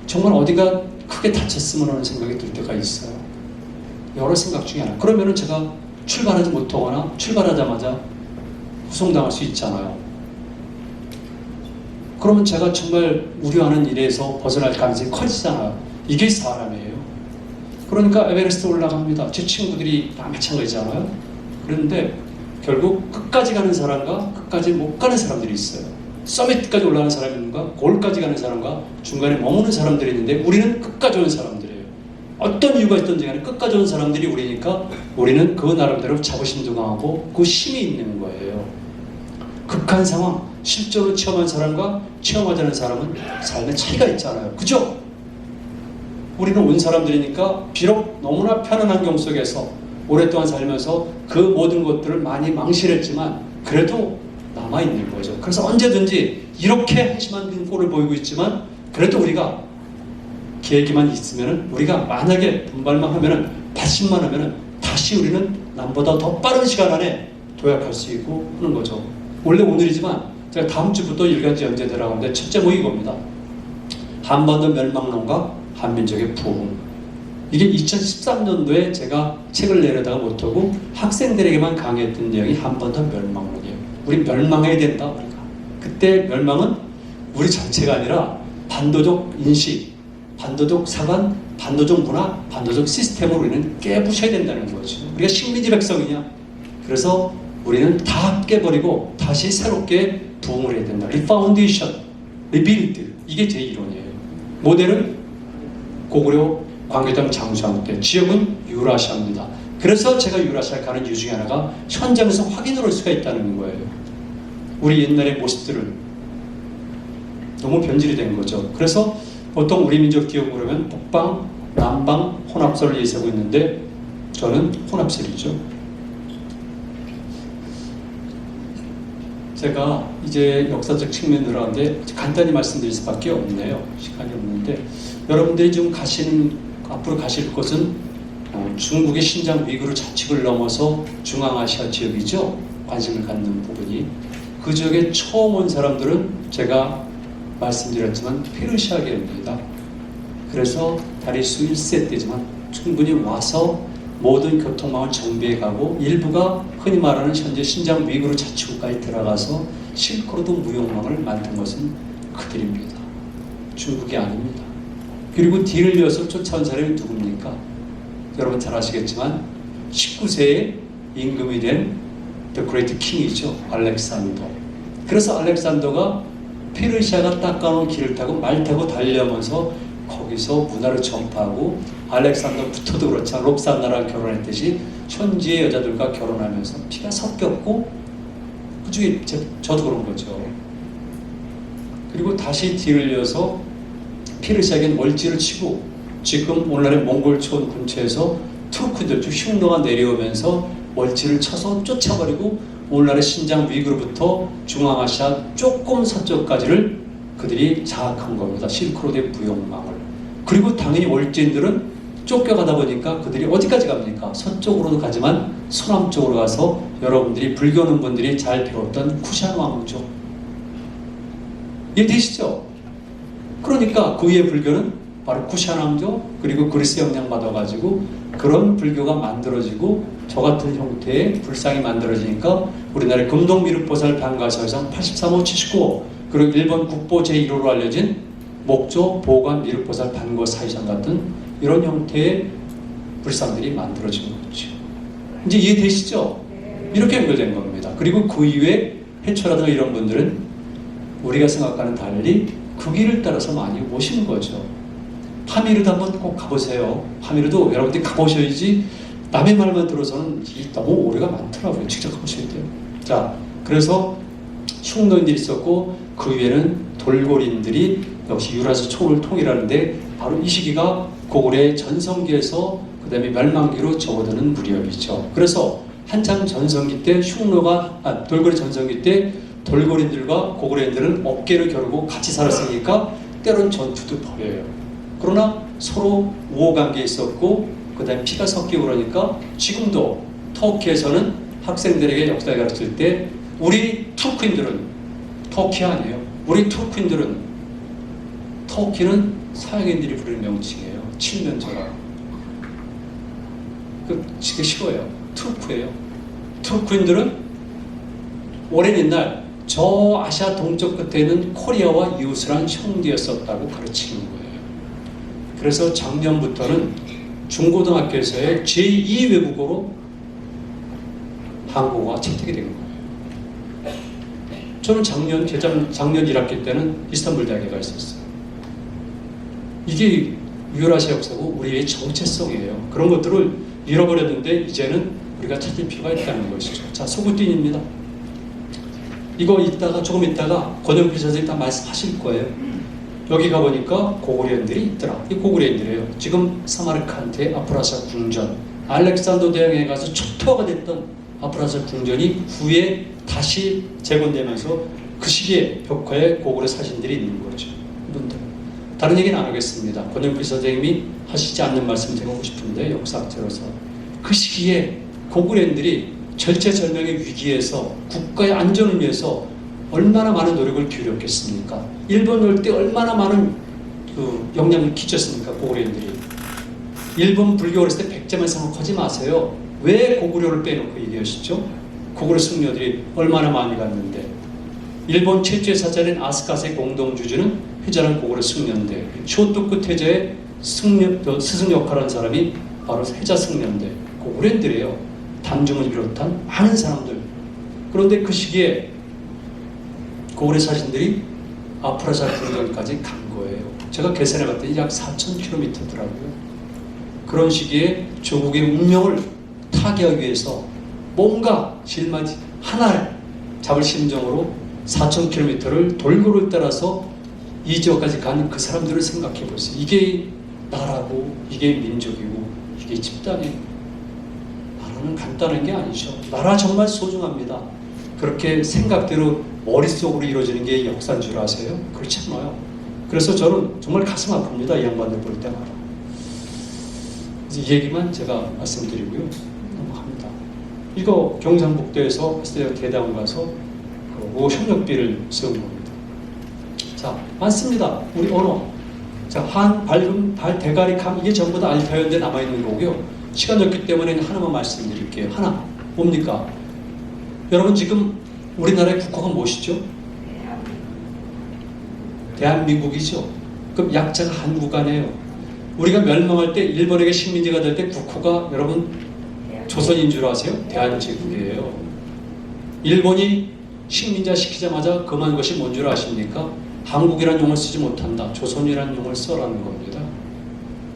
정말 어디가 크게 다쳤으면 하는 생각이 들 때가 있어요. 여러 생각 중에 하나. 그러면은 제가 출발하지 못하거나 출발하자마자 후송당할 수 있잖아요. 그러면 제가 정말 우려하는 일에서 벗어날 가능성이 커지잖아요. 이게 사람이에요. 그러니까 에베레스트 올라갑니다. 제 친구들이 다 마찬가지잖아요. 그런데 결국 끝까지 가는 사람과 끝까지 못 가는 사람들이 있어요. 서밋까지 올라가는 사람이 있는가, 골까지 가는 사람과 중간에 머무는 사람들이 있는데 우리는 끝까지 온 사람들이에요. 어떤 이유가 있든지 간에 끝까지 온 사람들이 우리니까 우리는 그 나름대로 자부심도 강하고 그 힘이 있는 거예요. 극한 상황, 실제로 체험한 사람과 체험하지 않은 사람은 삶의 차이가 있잖아요. 그죠? 우리는 온 사람들이니까 비록 너무나 편한 환경 속에서 오랫동안 살면서 그 모든 것들을 많이 망실했지만 그래도 남아있는 거죠. 그래서 언제든지 이렇게 한심한 꼴을 보이고 있지만 그래도 우리가 계획이만 있으면 우리가 만약에 분발만 하면은 다짐만 하면은 다시 우리는 남보다 더 빠른 시간 안에 도약할 수 있고 하는 거죠. 원래 오늘이지만 제가 다음 주부터 일간지 연재 들어가는데 첫째 목이 이겁니다. 한반도 멸망론과 한민족의 부흥. 이게 2013년도에 제가 책을 내려다가 못하고 학생들에게만 강의했던 내용이 한반도 멸망론이에요. 우리 멸망해야 된다 우리가. 그때 멸망은 우리 전체가 아니라 반도적 인식, 반도적 사관, 반도적 문화, 반도적 시스템을 우리는 깨부셔야 된다는 거죠. 우리가 식민지 백성이냐? 그래서 우리는 다 깨버리고 다시 새롭게 부흥을 해야 된다. 리파운데이션, 리빌드. 이게 제 이론이에요. 모델은 고구려 광개장 장수왕 때, 지역은 유라시아입니다. 그래서 제가 유라시아 가는 이유 중에 하나가 현장에서 확인을 할 수가 있다는 거예요. 우리 옛날의 모습들을 너무 변질이 된 거죠. 그래서 보통 우리 민족 기억으로 하면 북방, 남방 혼합설을 예시하고 있는데 저는 혼합설이죠. 제가 이제 역사적 측면으로 하는데 간단히 말씀드릴 수밖에 없네요. 시간이 없는데 여러분들이 좀 앞으로 가실 곳은 중국의 신장 위구르 자치구를 넘어서 중앙아시아 지역이죠. 관심을 갖는 부분이. 그 지역에 처음 온 사람들은 제가 말씀드렸지만 페르시아계입니다. 그래서 다리수 1세 때지만 충분히 와서 모든 교통망을 정비해 가고 일부가 흔히 말하는 현재 신장 위구르 자치구까지 들어가서 실크로드 무역망을 만든 것은 그들입니다. 중국이 아닙니다. 그리고 뒤를 이어서 쫓아온 사람이 누굽니까? 여러분 잘 아시겠지만 19세에 임금이 된 The Great King이죠. 알렉산더. 그래서 알렉산더가 페르시아가 닦아놓은 길을 타고 말 타고 달려오면서 거기서 문화를 전파하고 알렉산더부터도 그렇지만 록산나라랑 결혼했듯이 현지의 여자들과 결혼하면서 피가 섞였고 그중에 저도 그런 거죠. 그리고 다시 뒤를 이어서 페르시아에겐 월지를 치고 지금 오늘날의 몽골촌 근처에서 투르크들 즉 흉노가 내려오면서 월지를 쳐서 쫓아버리고 오늘날의 신장 위구르부터 중앙아시아 조금 서쪽까지를 그들이 장악한 겁니다. 실크로드의 무역망을. 그리고 당연히 월지인들은 쫓겨가다 보니까 그들이 어디까지 갑니까? 서쪽으로도 가지만 서남쪽으로 가서 여러분들이 불교는 분들이 잘 배웠던 쿠샨 왕조. 이해되시죠? 그러니까 그 위에 불교는 바로 쿠샨 왕조 그리고 그리스 영향 받아가지고 그런 불교가 만들어지고 저 같은 형태의 불상이 만들어지니까 우리나라의 금동미륵보살 방가서에서 83호 79호 그리고 일본 국보 제1호로 알려진 목조 보관 미륵보살 반고 사이상 같은 이런 형태의 불상들이 만들어진 거죠. 이제 이해되시죠? 이렇게 연결된 겁니다. 그리고 그 이후에 해초라든가 이런 분들은 우리가 생각과는 달리 그 길을 따라서 많이 오시는 거죠. 파미르도 한번 꼭 가보세요. 파미르도 여러분들이 가보셔야지 남의 말만 들어서는 너무 오해가 많더라고요. 직접 가보셔야 돼요. 자, 그래서 흉노인들이 있었고 그 위에는 돌고린들이 역시 유라시 초를 통일하는데 바로 이 시기가 고구려의 전성기에서 그 다음에 멸망기로 접어드는 무렵이죠. 그래서 한참 전성기 때 돌고래 전성기 때 돌고래인들과 고고래인들은 어깨를 겨루고 같이 살았으니까 때론 전투도 벌여요. 그러나 서로 우호관계에 있었고 그 다음에 피가 섞이고 그러니까 지금도 터키에서는 학생들에게 역사를 가르칠 때 우리 투르크인들은 터키 아니에요. 우리 투르크인들은 터키는 서양인들이 부르는 명칭이에요. 칠면조라. 그게 싫어요. 투르크예요. 투르크인들은 오랜 옛날 저 아시아 동쪽 끝에 있는 코리아와 이웃을 형제였었다고 가르치는 거예요. 그래서 작년부터는 중고등학교에서의 제2 외국어로 한국어가 채택이 된 거예요. 저는 작년 1학기 때는 이스탄불 대학에 가 있었어요. 이게 유라시아 역사고 우리의 정체성이에요. 그런 것들을 잃어버렸는데 이제는 우리가 찾을 필요가 있다는 것이죠. 자, 소구띵입니다. 이거 조금 있다가 권영필 선생님 다 말씀하실 거예요. 여기 가보니까 고구려인들이 있더라. 이 고구려인들이에요. 지금 사마르칸트의 아프라사 궁전, 알렉산더 대왕에 가서 초토화가 됐던 아프라사 궁전이 후에 다시 재건되면서 그 시기에 벽화에 고구려 사진들이 있는 거죠. 이분들. 다른 얘기는 안 하겠습니다. 권영필 선생님이 하시지 않는 말씀 드리고 싶은데 역사학자로서 그 시기에 고구려인들이 절체절명의 위기에서 국가의 안전을 위해서 얼마나 많은 노력을 기울였겠습니까? 일본 올 때 얼마나 많은 영향을 끼쳤습니까? 고구려인들이. 일본 불교를 했을 때 백제만 생각하지 마세요. 왜 고구려를 빼놓고 얘기하시죠? 고구려 승려들이 얼마나 많이 갔는데. 일본 최초의 사자인 아스카스의 공동주주는 회자는 고구려 승려인데 쇼토쿠 태자의 스승 역할을 한 사람이 바로 회자 승려인데 고구려인들이에요. 단중을 비롯한 많은 사람들. 그런데 그 시기에 고구려 사신들이 아프라사 궁전까지 간 거예요. 제가 계산해 봤더니 약 4,000km더라고요. 그런 시기에 조국의 운명을 타개하기 위해서 뭔가 실마리 하나를 잡을 심정으로 4,000km를 돌고를 따라서 이 지역까지 간 그 사람들을 생각해 보세요. 이게 나라고, 이게 민족이고, 이게 집단이고. 나라는 간단한 게 아니죠. 나라 정말 소중합니다. 그렇게 생각대로 머릿속으로 이루어지는 게 역사인 줄 아세요? 그렇지 않아요. 그래서 저는 정말 가슴 아픕니다. 이 양반들 볼 때마다. 이 얘기만 제가 말씀드리고요. 넘어갑니다. 이거 경상북도에서 대대원 가서 협력비를 세운 겁니다. 자, 많습니다. 우리 언어. 자, 한, 발음, 발, 대가리, 감, 이게 전부 다 알파연대 남아있는 거고요. 시간이 없기 때문에 하나만 말씀드릴게요. 하나, 뭡니까? 여러분 지금 우리나라의 국호가 무엇이죠? 대한민국이죠. 그럼 약자가 한국 아니에요. 우리가 멸망할 때 일본에게 식민지가 될 때 국호가 여러분 조선인 줄 아세요? 대한제국이에요. 일본이 식민자 시키자마자 금한 것이 뭔 줄 아십니까? 한국이란 용어를 쓰지 못한다. 조선이란 용어를 써라는 겁니다.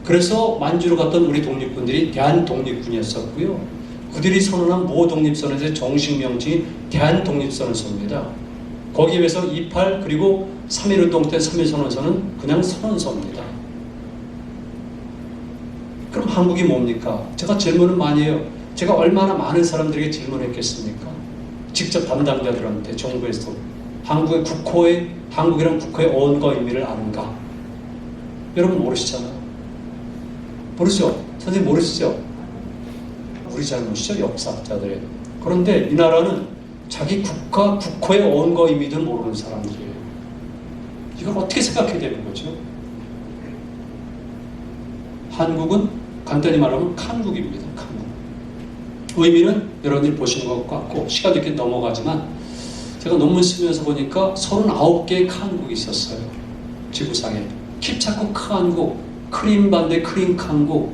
그래서 만주로 갔던 우리 독립군들이 대한독립군이었었고요. 그들이 선언한 모독립선언의 정식 명칭이 대한독립선언서입니다. 거기에 비해서 28 그리고 3.1운동 때 3.1선언서는 그냥 선언서입니다. 그럼 한국이 뭡니까? 제가 질문을 많이 해요. 제가 얼마나 많은 사람들에게 질문했겠습니까? 직접 담당자들한테 정부에서 한국이란 국호의 어원과 의미를 아는가? 여러분 모르시잖아요. 모르죠? 선생님 모르시죠? 우리 잘못이죠, 역사학자들의. 그런데 이 나라는 자기 국호의 어원과 의미도 모르는 사람들이에요. 이걸 어떻게 생각해야 되는 거죠? 한국은 간단히 말하면 칸국입니다. 칸국. 의미는 여러분들이 보시는 것 같고 시간도 이렇게 넘어가지만 제가 논문 쓰면서 보니까 39개의 칸국이 있었어요. 지구상에. 킵차쿠 칸국, 크림반대 크림 칸국,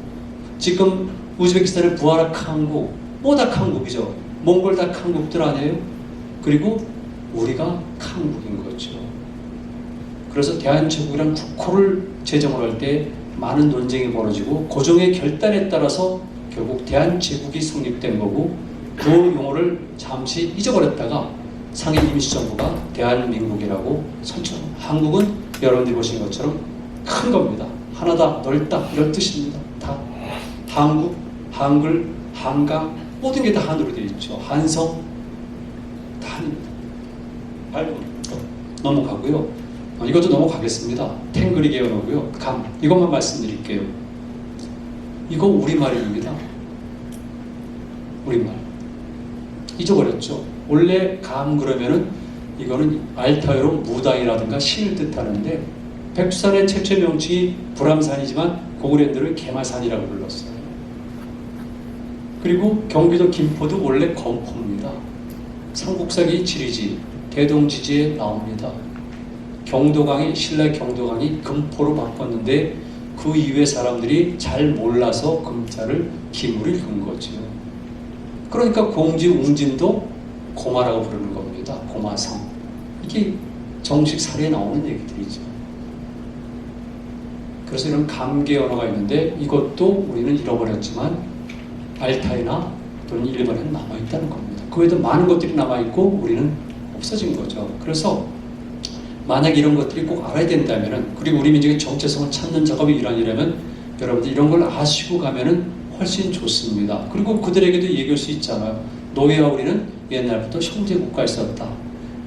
지금 우즈베키스탄의 부하라 칸국, 뭐 다 칸국이죠. 몽골 다 칸국들 아니에요? 그리고 우리가 칸국인 거죠. 그래서 대한제국이란 국호를 제정을 할 때 많은 논쟁이 벌어지고 고종의 결단에 따라서 결국 대한제국이 성립된 거고 그 용어를 잠시 잊어버렸다가 상해 임시정부가 대한민국이라고 선처합니다. 한국은 여러분들이 보신 것처럼 큰 겁니다. 하나다, 넓다 이런 뜻입니다. 다 한국, 한글, 한강 모든 게 다 한으로 되어 있죠. 한성 다 한입니다. 8분 넘어가고요. 이것도 넘어가겠습니다. 탱그리게 언어고요. 감, 이것만 말씀드릴게요. 이거 우리말입니다. 우리말. 잊어버렸죠. 원래 감 그러면은 이거는 알타어로 무당이라든가 신을 뜻하는데 백두산의 최초 명칭이 불암산이지만 고구려인들은 개마산이라고 불렀어요. 그리고 경기도 김포도 원래 검포입니다. 삼국사기 지리지, 대동지지에 나옵니다. 경도강이 신라 경도강이 금포로 바꿨는데 그 이후에 사람들이 잘 몰라서 금자를 김으로 읽은 거죠. 그러니까 공지 웅진도 고마라고 부르는 겁니다. 고마성. 이게 정식 사례에 나오는 얘기들이죠. 그래서 이런 감개 언어가 있는데 이것도 우리는 잃어버렸지만 알타이나 또는 일본에는 남아있다는 겁니다. 그 외에도 많은 것들이 남아있고 우리는 없어진 거죠. 그래서 만약 이런 것들이 꼭 알아야 된다면은, 그리고 우리 민족의 정체성을 찾는 작업이 일환이라면 여러분들 이런 걸 아시고 가면은 훨씬 좋습니다. 그리고 그들에게도 얘기할 수 있잖아요. 노예와 우리는 옛날부터 형제 국가였었다.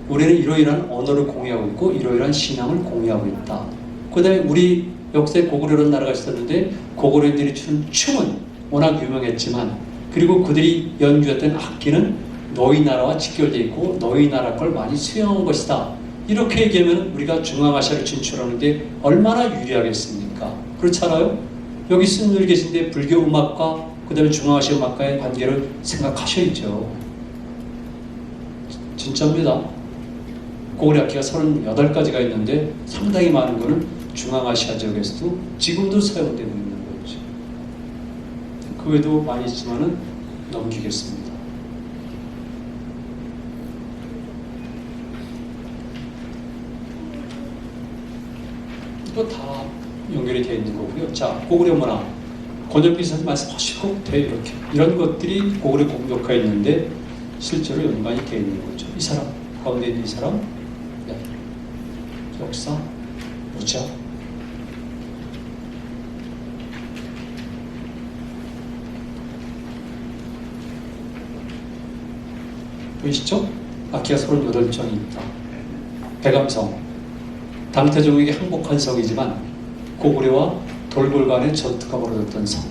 우리는 이러이러한 언어를 공유하고 있고 이러이러한 신앙을 공유하고 있다. 그 다음에 우리 역사에 고구려라는 나라가 있었는데 고구려인들이 추는 춤은 워낙 유명했지만, 그리고 그들이 연주했던 악기는 너희 나라와 직결되어 있고 너희 나라 걸 많이 수용한 것이다. 이렇게 얘기하면 우리가 중앙아시아를 진출하는데 얼마나 유리하겠습니까? 그렇지 않아요? 여기 스님들 계신데 불교 음악과 그 다음에 중앙아시아 음악과의 관계를 생각하셔야죠. 진짜입니다. 고구려 악기가 38가지가 있는데 상당히 많은 거는 중앙아시아 지역에서도 지금도 사용되고 있는 거죠. 그 외에도 많이 있지만은 넘기겠습니다. 이거 다 연결이 되어 있는 거고요. 자, 고구려 문화. 권혁기 선생님 말씀하시고 이렇게 이런 것들이 고구려 공덕화에 있는데 실제로 연관이 되어 있는 거죠. 이 사람, 가운데 있는 이 사람, 네. 역사, 무자. 보이시죠? 악기가 38정이 있다. 백암성. 당태종에게 항복한 성이지만 고구려와 돌골 간의 전투가 벌어졌던 성.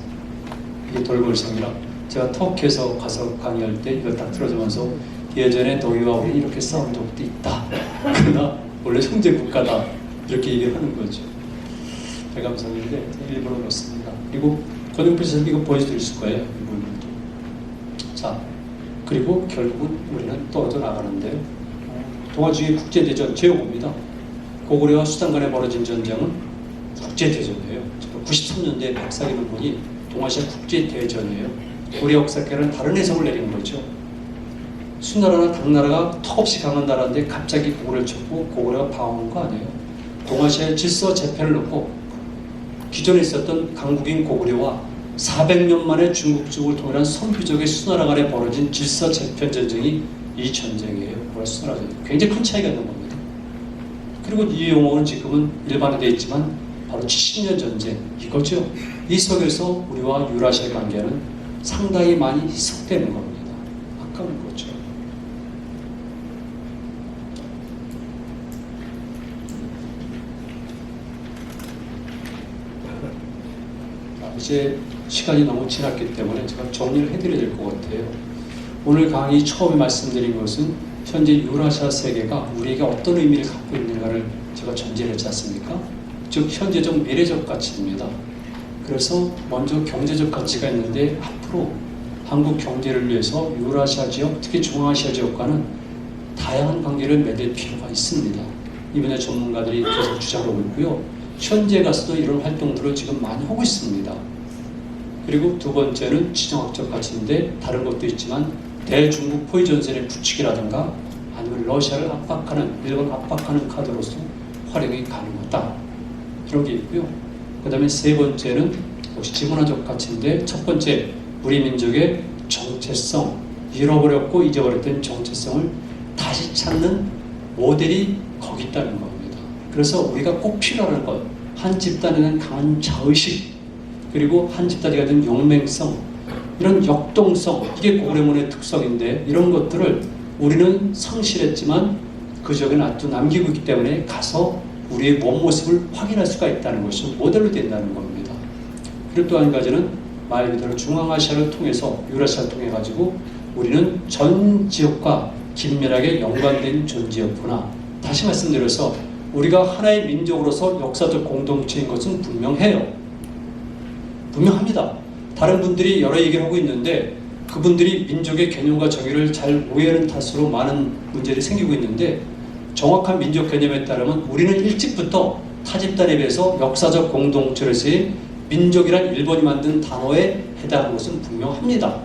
이게 돌골성이라 제가 터키에서 가서 강의할 때 이걸 딱 들어주면서 예전에 너희와 우리 이렇게 싸운 적도 있다. 그러나 원래 형제 국가다. 이렇게 얘기를 하는 거죠. 백암성인데 일부러 넣습니다. 그리고 권영필 선생님 이거 보여드릴 거예요. 이 부분도. 자, 그리고 결국은 우리는 떨어져 나가는데요. 동아중의 국제대전 제5입니다. 고구려와 수단 간에 벌어진 전쟁은 국제대전이에요. 93년대에 박사기는 분이 동아시아 국제대전이에요. 우리 역사계는 다른 해석을 내린 거죠. 수나라나 당나라가 턱없이 강한 나라인데 갑자기 고구려를 쳤고 고구려가 방어한 거 아니에요. 동아시아의 질서 재편을 놓고 기존에 있었던 강국인 고구려와 400년 만에 중국 쪽을 통일한 선비족의 수나라 간에 벌어진 질서 재편 전쟁이 이 전쟁이에요. 수나라 전쟁. 굉장히 큰 차이가 있는 겁니다. 그리고 이 용어는 지금은 일반화되어 있지만 바로 70년 전쟁 이거죠. 이 속에서 우리와 유라시아의 관계는 상당히 많이 희석되는 겁니다. 아까운 거죠. 이제 시간이 너무 지났기 때문에 제가 정리를 해드려야 될 것 같아요. 오늘 강의 처음에 말씀드린 것은 현재 유라시아 세계가 우리에게 어떤 의미를 갖고 있는가를 제가 전제를 했지 않습니까? 즉 현재적 미래적 가치입니다. 그래서 먼저 경제적 가치가 있는데 앞으로 한국 경제를 위해서 유라시아 지역, 특히 중앙아시아 지역과는 다양한 관계를 맺을 필요가 있습니다. 이 분야 전문가들이 계속 주장하고 있고요. 현재 가서도 이런 활동들을 지금 많이 하고 있습니다. 그리고 두 번째는 지정학적 가치인데 다른 것도 있지만 대중국 포위전선의 부추기라든가 아니면 러시아를 압박하는, 일본을 압박하는 카드로서 활용이 가능하다. 이런 게 있고요. 그 다음에 세 번째는 역시 지문화적 가치인데 첫 번째 우리 민족의 정체성, 잃어버렸고 잊어버렸던 정체성을 다시 찾는 모델이 거기 있다는 겁니다. 그래서 우리가 꼭 필요한 것, 한 집단에는 강한 자의식, 그리고 한 집단이 가진 용맹성, 이런 역동성, 이게 고구려문의 특성인데 이런 것들을 우리는 상실했지만 그 적에 놔두 남기고 있기 때문에 가서 우리의 몸 모습을 확인할 수가 있다는 것이 모델로 된다는 겁니다. 그리고 또 한 가지는 말 그대로 중앙아시아를 통해서 유라시아를 통해 가지고 우리는 전 지역과 긴밀하게 연관된 존재였구나. 다시 말씀드려서 우리가 하나의 민족으로서 역사적 공동체인 것은 분명해요. 분명합니다. 다른 분들이 여러 얘기를 하고 있는데 그분들이 민족의 개념과 정의를 잘 오해하는 탓으로 많은 문제들이 생기고 있는데 정확한 민족 개념에 따르면 우리는 일찍부터 타 집단에 비해서 역사적 공동체로서의 민족이란 일본이 만든 단어에 해당하는 것은 분명합니다.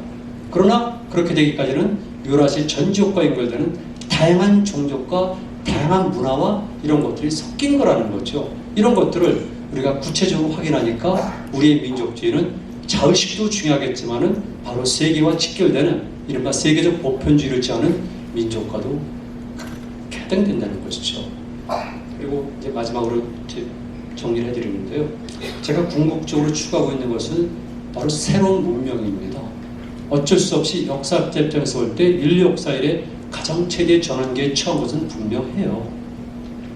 그러나 그렇게 되기까지는 유라시아 전 지역과 연결되는 다양한 종족과 다양한 문화와 이런 것들이 섞인 거라는 거죠. 이런 것들을 우리가 구체적으로 확인하니까 우리의 민족주의는 자의식도 중요하겠지만은 바로 세계와 직결되는 이른바 세계적 보편주의를 지향하는 민족과도 해당된다는 것이죠. 그리고 이제 마지막으로 이제 정리를 해드리는데요. 제가 궁극적으로 추구하고 있는 것은 바로 새로운 문명입니다. 어쩔 수 없이 역사학자 입장에서 볼 때 인류 역사 이래 가장 최대의 전환기에 처한 것은 분명해요.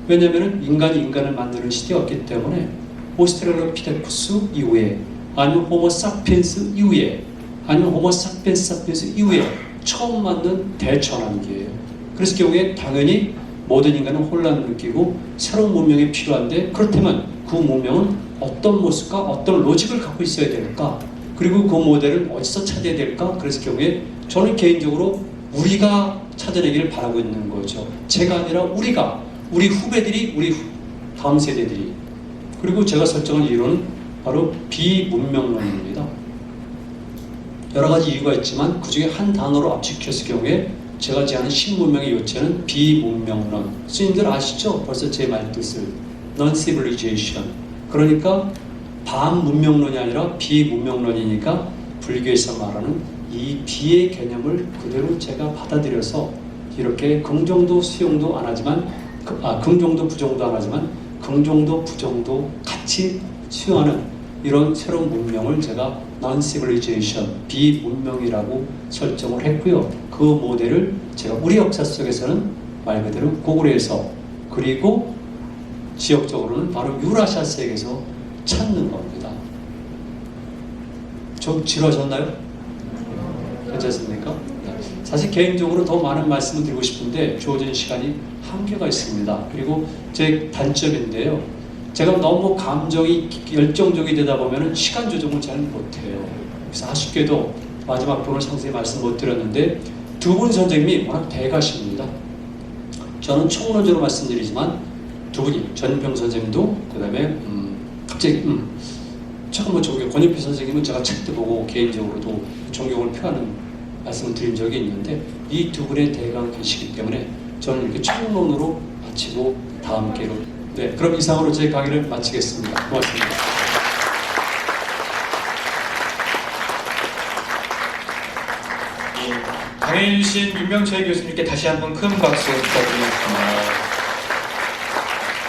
왜냐하면 인간이 인간을 만드는 시대였기 때문에 오스트랄로피테쿠스 이후에 아니면 호모 사피엔스 이후에 아니면 호모 사피엔스 이후에 처음 만든 대전환기예요. 그래서 결국에 당연히 모든 인간은 혼란을 느끼고 새로운 문명이 필요한데 그렇다면 그 문명은 어떤 모습과 어떤 로직을 갖고 있어야 될까? 그리고 그 모델을 어디서 찾아야 될까? 그래서 결국에 저는 개인적으로 우리가 찾아내기를 바라고 있는 거죠. 제가 아니라 우리가, 우리 후배들이, 우리 다음 세대들이. 그리고 제가 설정한 이론은 바로 비문명론입니다. 여러 가지 이유가 있지만 그 중에 한 단어로 압축했을 경우에 제가 제안한 신문명의 요체는 비문명론. 스님들 아시죠? 벌써 제 말 뜻을. Non-civilization. 그러니까 반문명론이 아니라 비문명론이니까 불교에서 말하는 이 비의 개념을 그대로 제가 받아들여서 이렇게 긍정도 수용도 안 하지만 긍정도 부정도 안 하지만 긍정도 부정도 같이 수용하는 이런 새로운 문명을 제가 non-civilization, 비문명이라고 설정을 했고요. 그 모델을 제가 우리 역사 속에서는 말 그대로 고구려에서 그리고 지역적으로는 바로 유라시아 세계에서 찾는 겁니다. 좀 지루하셨나요? 괜찮습니까? 사실 개인적으로 더 많은 말씀을 드리고 싶은데 주어진 시간이 한계가 있습니다. 그리고 제 단점인데요. 제가 너무 감정이 열정적이 되다 보면 시간 조정을 잘 못해요. 그래서 아쉽게도 마지막 부분을 상세히 말씀 못 드렸는데 두 분 선생님이 워낙 대가십니다. 저는 총론적으로 말씀드리지만 두 분이 전병 선생님도 그다음에 갑자기 잠깐만 저기 권인필 선생님은 제가 책도 보고 개인적으로도 존경을 표하는 말씀을 드린 적이 있는데 이 두 분의 대가가 계시기 때문에 저는 이렇게 총론으로 마치고 다음 기회로 네, 그럼 이상으로 제 강의를 마치겠습니다. 고맙습니다. 강해주신 윤명철 교수님께 다시 한번 큰 박수 부탁드리겠습니다.